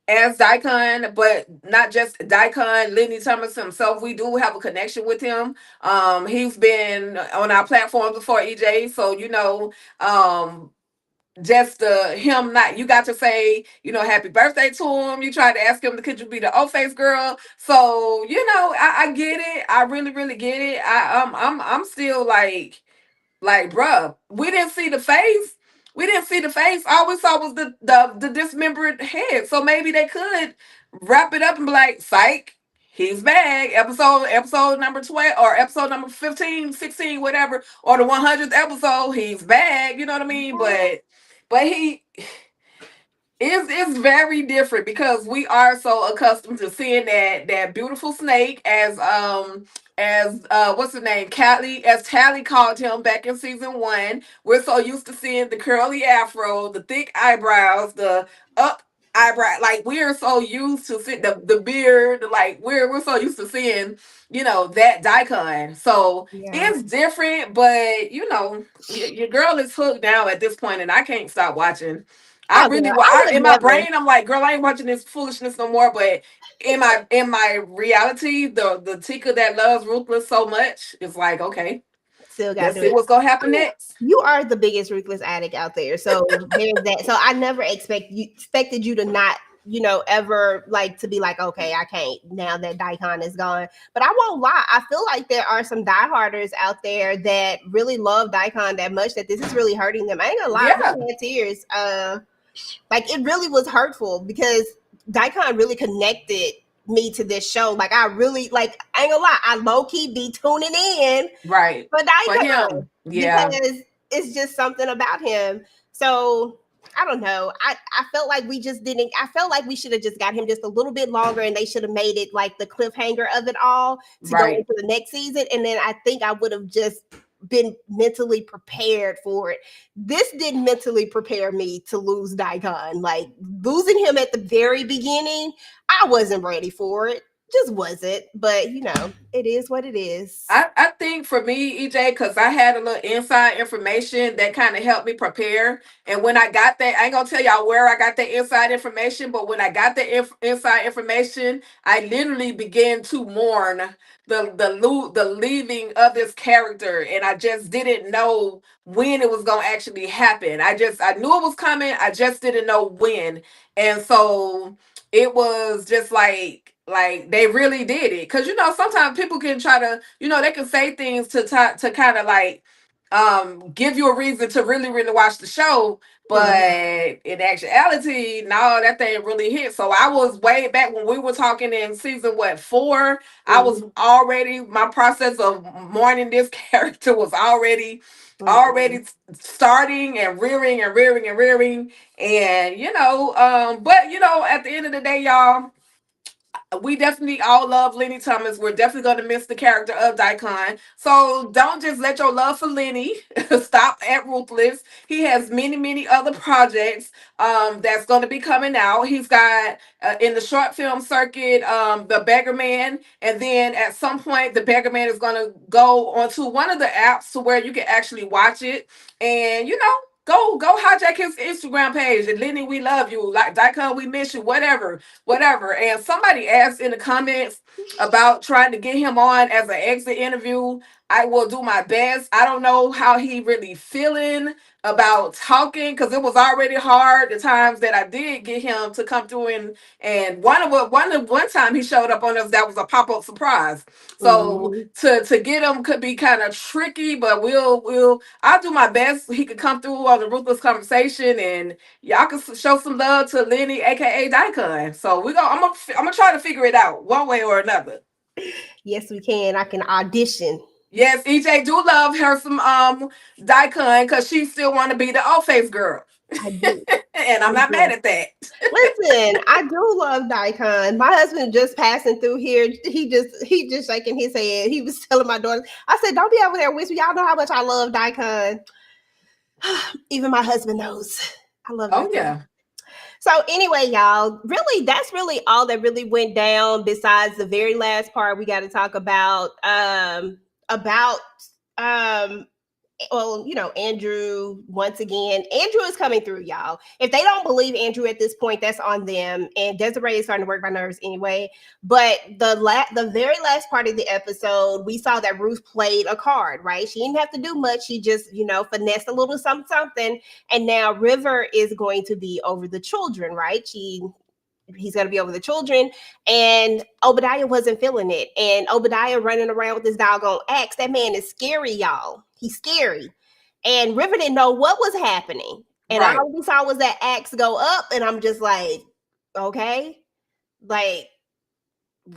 Speaker 4: as Dion, but not just Dion, Lenny Thomas himself. We do have a connection with him. He's been on our platform before, EJ. So just him not, you got to say, happy birthday to him. You tried to ask him, could you be the O-Face girl? So I get it. I really, really get it. I'm still like, bruh, we didn't see the face. All we saw was the dismembered head. So maybe they could wrap it up and be like, psych, he's back. Episode number 12 or episode number 15, 16, whatever, or the 100th episode, he's back. You know what I mean? But he is very different because we are so accustomed to seeing that beautiful snake as what's her name, Callie, as Tally called him back in season 1. We're so used to seeing the curly afro, the thick eyebrows, the up eyebrow. Like we are so used to see the beard. Like we're so used to seeing that Dion. So it's different, but your girl is hooked now at this point, and I can't stop watching. In my brain, I'm like, girl, I ain't watching this foolishness no more. But in my reality, the Ticah that loves Ruthless so much, it's like, okay,
Speaker 3: still got to
Speaker 4: see what's gonna happen next.
Speaker 3: You are the biggest Ruthless addict out there, so there's that. So I never expected you to not, ever like to be like, okay, I can't now that Dion is gone. But I won't lie, I feel like there are some dieharders out there that really love Dion that much that this is really hurting them. I ain't gonna lie, I had tears. Like it really was hurtful because Dion really connected me to this show. Like I really, like, I ain't gonna lie, I low-key be tuning in for Dion. Because it's just something about him. So I don't know. I felt like we should have just got him just a little bit longer, and they should have made it like the cliffhanger of it all to go into the next season. And then I think I would have just been mentally prepared for it. This didn't mentally prepare me to lose Daikon. Like losing him at the very beginning, I wasn't ready for it. Just wasn't. But you know, it is what it is.
Speaker 4: I think for me, EJ, because I had a little inside information that kind of helped me prepare. And when I got that, I ain't gonna tell y'all where I got that inside information, but when I got the inside information, I literally began to mourn the leaving of this character, and I just didn't know when it was gonna actually happen. I knew it was coming. I just didn't know when, and so it was just like they really did it, because sometimes people can try to, they can say things to kind of like give you a reason to really really watch the show, but in actuality no, that thing really hit. So I was way back when we were talking in season 4. I was already, my process of mourning this character was already starting and rearing and rearing and rearing. And but at the end of the day, y'all, we definitely all love Lenny Thomas. We're definitely going to miss the character of Daikon. So don't just let your love for Lenny stop at Ruthless. He has many, many other projects that's going to be coming out. He's got in the short film circuit, The Beggar Man. And then at some point, The Beggar Man is going to go onto one of the apps to where you can actually watch it. And, go hijack his Instagram page. And Lenny, we love you. Like Daikon, we miss you. Whatever. And somebody asked in the comments about trying to get him on as an exit interview. I will do my best. I don't know how he really feeling about talking, because it was already hard the times that I did get him to come through, and one time he showed up on us, that was a pop-up surprise. So to get him could be kind of tricky, but I'll do my best. He could come through on the Ruthless Conversation, and y'all can show some love to Lenny, aka Daikon. So I'm gonna try to figure it out one way or another.
Speaker 3: Yes, we can. I can audition.
Speaker 4: Yes, EJ do love her some Daikon, because she still want to be the old face girl.
Speaker 3: I do.
Speaker 4: And I'm not mad at that.
Speaker 3: Listen, I do love Daikon. My husband just passing through here. He just shaking his head. He was telling my daughter, I said, don't be over there with me. Y'all know how much I love Daikon. Even my husband knows. I love Daikon.
Speaker 4: Yeah.
Speaker 3: So anyway, y'all, really, that's really all that really went down, besides the very last part we got to talk about Andrew, once again, Andrew is coming through, y'all. If they don't believe Andrew at this point, that's on them. And Desiree is starting to work my nerves anyway. But the very last part of the episode, we saw that Ruth played a card, right? She didn't have to do much. She just, finessed a little something. And now River is going to be over the children, right? He's going to be over the children, and Obadiah wasn't feeling it. And Obadiah running around with this doggone axe. That man is scary, y'all. He's scary. And River didn't know what was happening. And all we saw was that axe go up. And I'm just like, okay, like,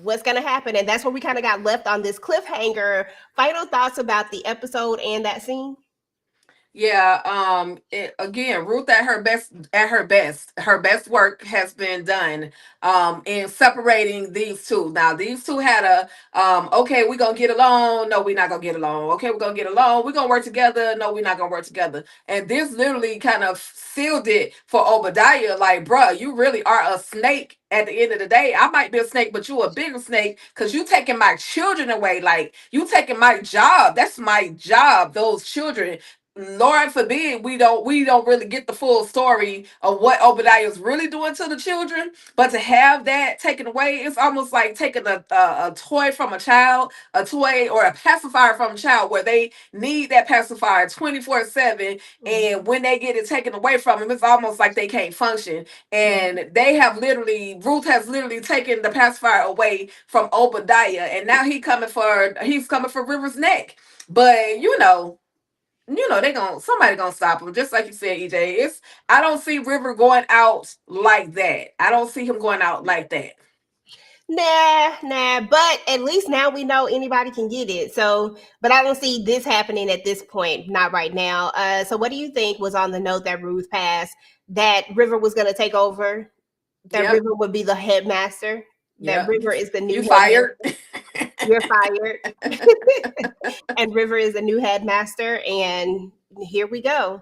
Speaker 3: what's going to happen? And that's where we kind of got left on this cliffhanger. Final thoughts about the episode and that scene?
Speaker 4: Yeah, again, Ruth at her best. Her best work has been done in separating these two. Now, these two had okay, we're gonna get along. No, we're not gonna get along. Okay, we're gonna get along. We're gonna work together. No, we're not gonna work together. And this literally kind of sealed it for Obadiah. Like, bruh, you really are a snake. At the end of the day, I might be a snake, but you a bigger snake, because you taking my children away. Like, you taking my job. That's my job. Those children. Lord forbid we don't really get the full story of what Obadiah is really doing to the children. But to have that taken away, it's almost like taking a toy from a child, a toy or a pacifier from a child, where they need that pacifier 24/7, and when they get it taken away from them, it's almost like they can't function. And Ruth has literally taken the pacifier away from Obadiah, and now he's coming for River's neck. But somebody gonna stop him, just like you said, EJ. I don't see River going out like that. I don't see him going out like that.
Speaker 3: Nah, but at least now we know anybody can get it. So, but I don't see this happening at this point, not right now. So what do you think was on the note that Ruth passed, that River was going to take over, that River would be the headmaster, that River is the new
Speaker 4: you fired?
Speaker 3: You're fired. And River is a new headmaster, and here we go.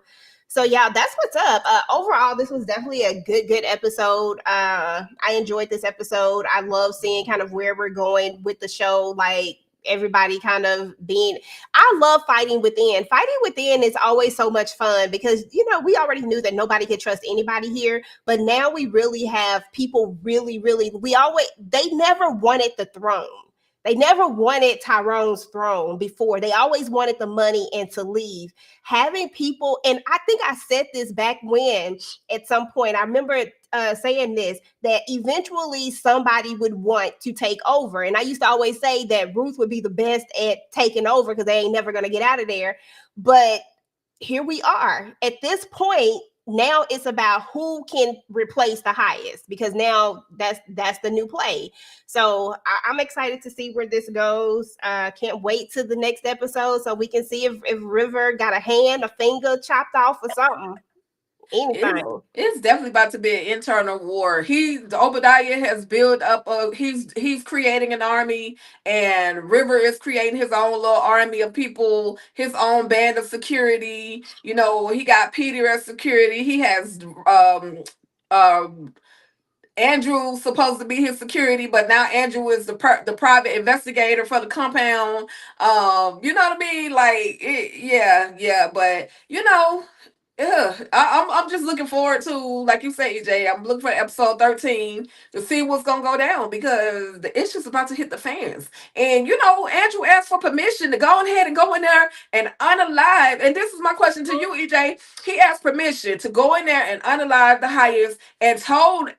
Speaker 3: So yeah, that's what's up. Overall, this was definitely a good episode. I enjoyed this episode. I love seeing kind of where we're going with the show. Like everybody kind of being, I love fighting within. Fighting within is always so much fun because we already knew that nobody could trust anybody here, but now we really have people really. They never wanted the throne. They never wanted Tyrone's throne before. They always wanted the money and to leave. Having people, and I think I said this back when at some point, I remember saying this, that eventually somebody would want to take over. And I used to always say that Ruth would be the best at taking over because they ain't never going to get out of there. But here we are. At this point, now it's about who can replace the highest, because now that's the new play. So I'm excited to see where this goes. Can't wait to the next episode so we can see if River got a hand, a finger chopped off or something. Anything.
Speaker 4: It's definitely about to be an internal war. Obadiah has built up he's creating an army, and River is creating his own little army of people, his own band of security. He got Peter as security. He has Andrew supposed to be his security, but now Andrew is the private investigator for the compound. You know what I mean? Like, yeah. But yeah, I'm just looking forward to, like you say, EJ. I'm looking for episode 13 to see what's gonna go down, because the issue's about to hit the fans. And Andrew asked for permission to go ahead and go in there and unalive. And this is my question to you, EJ. He asked permission to go in there and unalive the highest, and told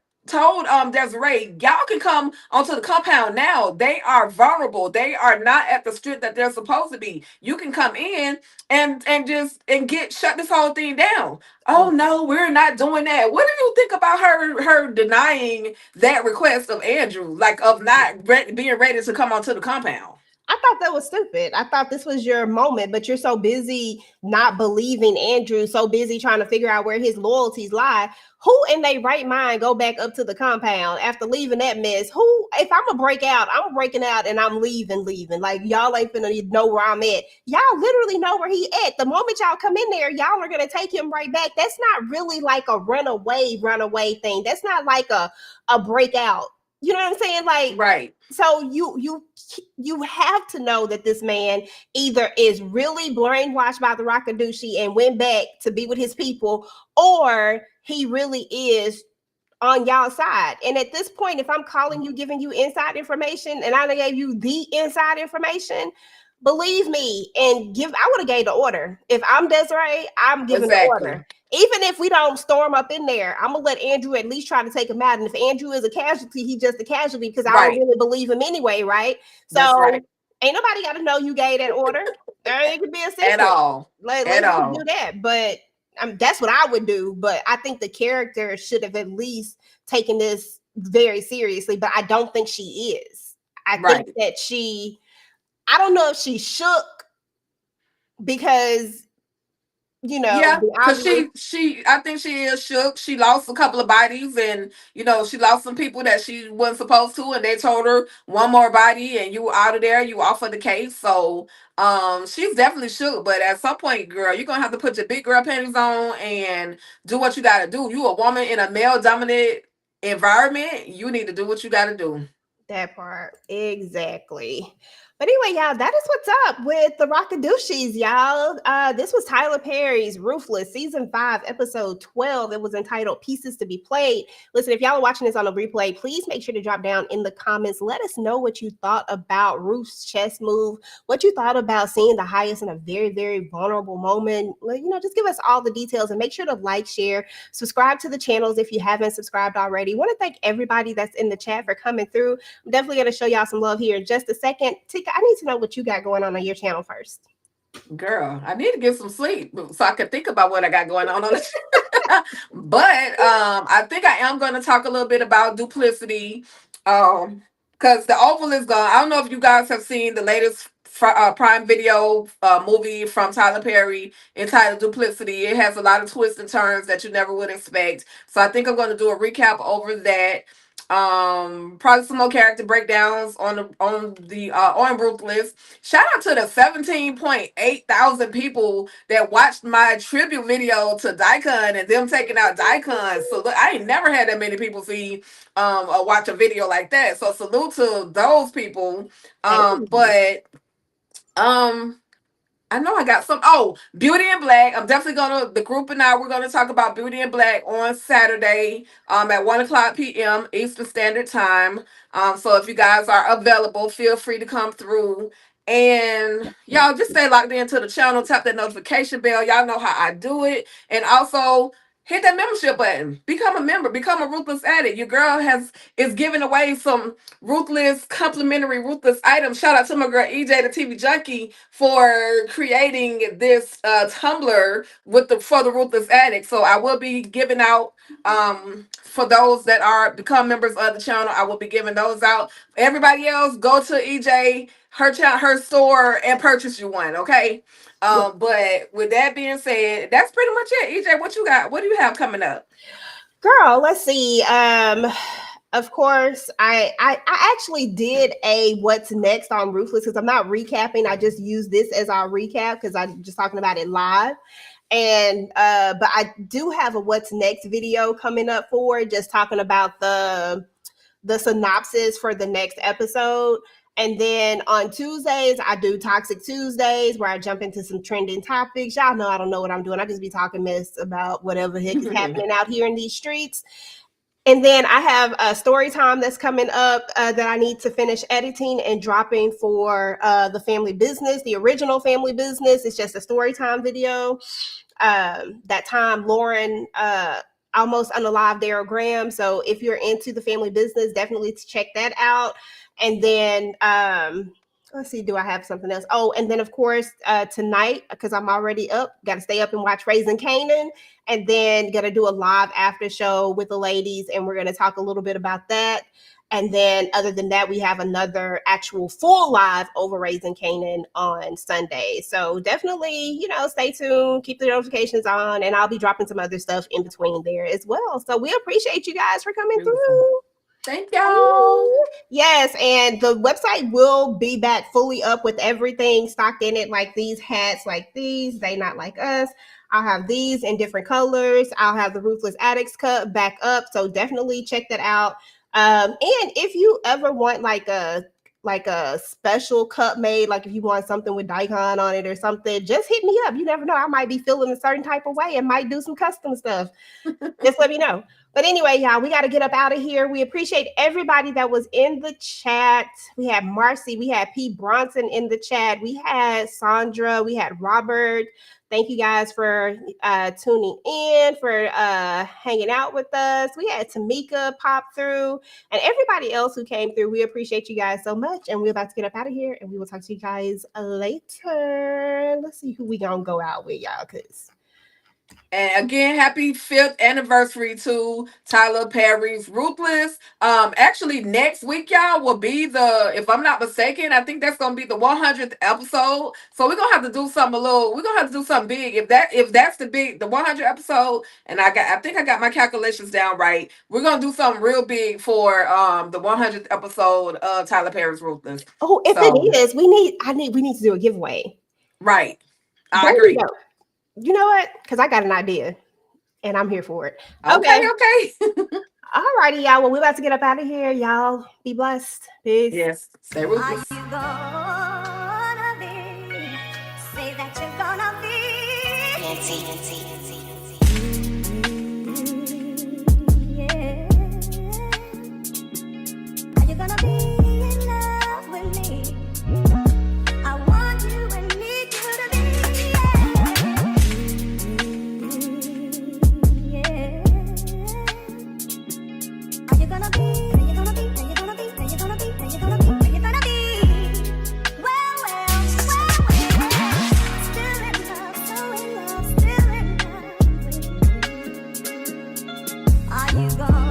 Speaker 4: Desiree, y'all can come onto the compound now. They are vulnerable. They are not at the strength that they're supposed to be. You can come in and get shut this whole thing down. Oh no, we're not doing that. What do you think about her denying that request of Andrew, like of not being ready to come onto the compound?
Speaker 3: I thought that was stupid. I thought this was your moment, but you're so busy not believing Andrew, so busy trying to figure out where his loyalties lie. Who in their right mind go back up to the compound after leaving that mess? Who, if I'm gonna break out, I'm breaking out and I'm leaving. Like, y'all ain't finna know where I'm at. Y'all literally know where he at. The moment y'all come in there, y'all are gonna take him right back. That's not really like a runaway thing. That's not like a breakout. You know what I'm saying? Like,
Speaker 4: right.
Speaker 3: So you have to know that this man either is really brainwashed by the Rakudushi and went back to be with his people, or he really is on y'all side. And at this point, if I'm calling you, giving you inside information, and I gave you the inside information, believe me, and I would have gave the order. If I'm Desiree, I'm giving the order. Even if we don't storm up in there, I'm gonna let Andrew at least try to take him out. And if Andrew is a casualty, he's just a casualty, because I don't really believe him anyway, right? So ain't nobody got to know you gave that order. It could be a secret.
Speaker 4: At all.
Speaker 3: Let's do that. But that's what I would do. But I think the character should have at least taken this very seriously. But I don't think she is. I think that I don't know if she shook, because
Speaker 4: because I think she is shook. She lost a couple of bodies, and she lost some people that she wasn't supposed to, and they told her one more body and you out of there, you off of the case. So she's definitely shook. But at some point, girl, you're gonna have to put your big girl panties on and do what you gotta do. You a woman in a male dominant environment, you need to do what you gotta do.
Speaker 3: That part, exactly. But anyway, y'all, that is what's up with the Rakudushis, y'all. This was Tyler Perry's Ruthless, Season 5, Episode 12. It was entitled Pieces to Be Played. Listen, if y'all are watching this on a replay, please make sure to drop down in the comments. Let us know what you thought about Ruth's chess move, what you thought about seeing the highest in a very, very vulnerable moment. Just give us all the details, and make sure to like, share, subscribe to the channels if you haven't subscribed already. I want to thank everybody that's in the chat for coming through. I'm definitely going to show y'all some love here in just a second. Ticah, I need to know what you got going on your channel first.
Speaker 4: Girl, I need to get some sleep so I can think about what I got going on the But I think I am going to talk a little bit about duplicity, because the Oval is gone. I don't know if you guys have seen the latest Prime Video movie from Tyler Perry entitled Duplicity. It has a lot of twists and turns that you never would expect. So I think I'm going to do a recap over that. Probably some more character breakdowns on Ruthless. Shout out to the 17.8 thousand people that watched my tribute video to Daikon and them taking out Daikon. So look, I ain't never had that many people see or watch a video like that. So salute to those people. But I know I got some. Oh, Beauty in Black. I'm definitely the group and I, we're gonna talk about Beauty in Black on Saturday, at 1:00 p.m. Eastern Standard Time. So if you guys are available, feel free to come through. And y'all just stay locked into the channel, tap that notification bell. Y'all know how I do it. And also hit that membership button. Become a member, become a Ruthless addict. Your girl is giving away some Ruthless complimentary Ruthless items. Shout out to my girl EJ the TV Junkie for creating this Tumblr for the Ruthless Addict. So I will be giving out for those that are become members of the channel. I will be giving those out. Everybody else, go to EJ her store and purchase you one. Okay. But with that being said, that's pretty much it. EJ, what you got? What do you have coming up?
Speaker 3: Girl, let's see. Of course, I actually did a what's next on Ruthless because I'm not recapping. I just use this as our recap because I'm just talking about it live. And but I do have a what's next video coming up for just talking about the synopsis for the next episode. And then on Tuesdays, I do Toxic Tuesdays where I jump into some trending topics. Y'all know I don't know what I'm doing. I just be talking mess about whatever heck is happening out here in these streets. And then I have a story time that's coming up that I need to finish editing and dropping for the family business, the original family business. It's just a story time video. That time, Lauren almost unalived Daryl Graham. So if you're into the family business, definitely check that out. And then let's see, do I have something else? Oh, and then of course tonight, because I'm already up, got to stay up and watch Raising Canaan, and then gonna do a live after show with the ladies, and we're gonna talk a little bit about that. And then other than that, we have another actual full live over Raising Canaan on Sunday. So definitely, stay tuned, keep the notifications on, and I'll be dropping some other stuff in between there as well. So we appreciate you guys for coming through.
Speaker 4: Thank y'all.
Speaker 3: Yes, and the website will be back fully up with everything stocked in it, like these hats, like these. They not like us. I'll have these in different colors. I'll have the Ruthless Addicts Cup back up. So definitely check that out. And if you ever want like a special cup made, like if you want something with Daikon on it or something, just hit me up. You never know. I might be feeling a certain type of way and might do some custom stuff. Just let me know. But anyway, y'all, we got to get up out of here. We appreciate everybody that was in the chat. We had Marcy, we had P. Bronson in the chat. We had Sandra, we had Robert. Thank you guys for tuning in, for hanging out with us. We had Tamika pop through and everybody else who came through. We appreciate you guys so much. And we're about to get up out of here and we will talk to you guys later. Let's see who we gonna go out with, y'all, because...
Speaker 4: And again, happy 5th anniversary to Tyler Perry's Ruthless. Actually, next week, y'all, will be if I'm not mistaken, I think that's gonna be the 100th episode. So we're gonna have to do something we're gonna have to do something big. If that's the 100th episode, and I think I got my calculations down right, we're gonna do something real big for the 100th episode of Tyler Perry's Ruthless.
Speaker 3: Oh, if it is, we need to do a giveaway.
Speaker 4: Right. I agree.
Speaker 3: You know what? Because I got an idea, and I'm here for it.
Speaker 4: Okay.
Speaker 3: All righty, y'all. Well, we're about to get up out of here. Y'all be blessed. Peace.
Speaker 4: Yes. Stay ruthless.
Speaker 2: Are you gonna be? Say that you're gonna be. Yeah. Are you gonna be in love with me? I want you and need you to be. Are you gonna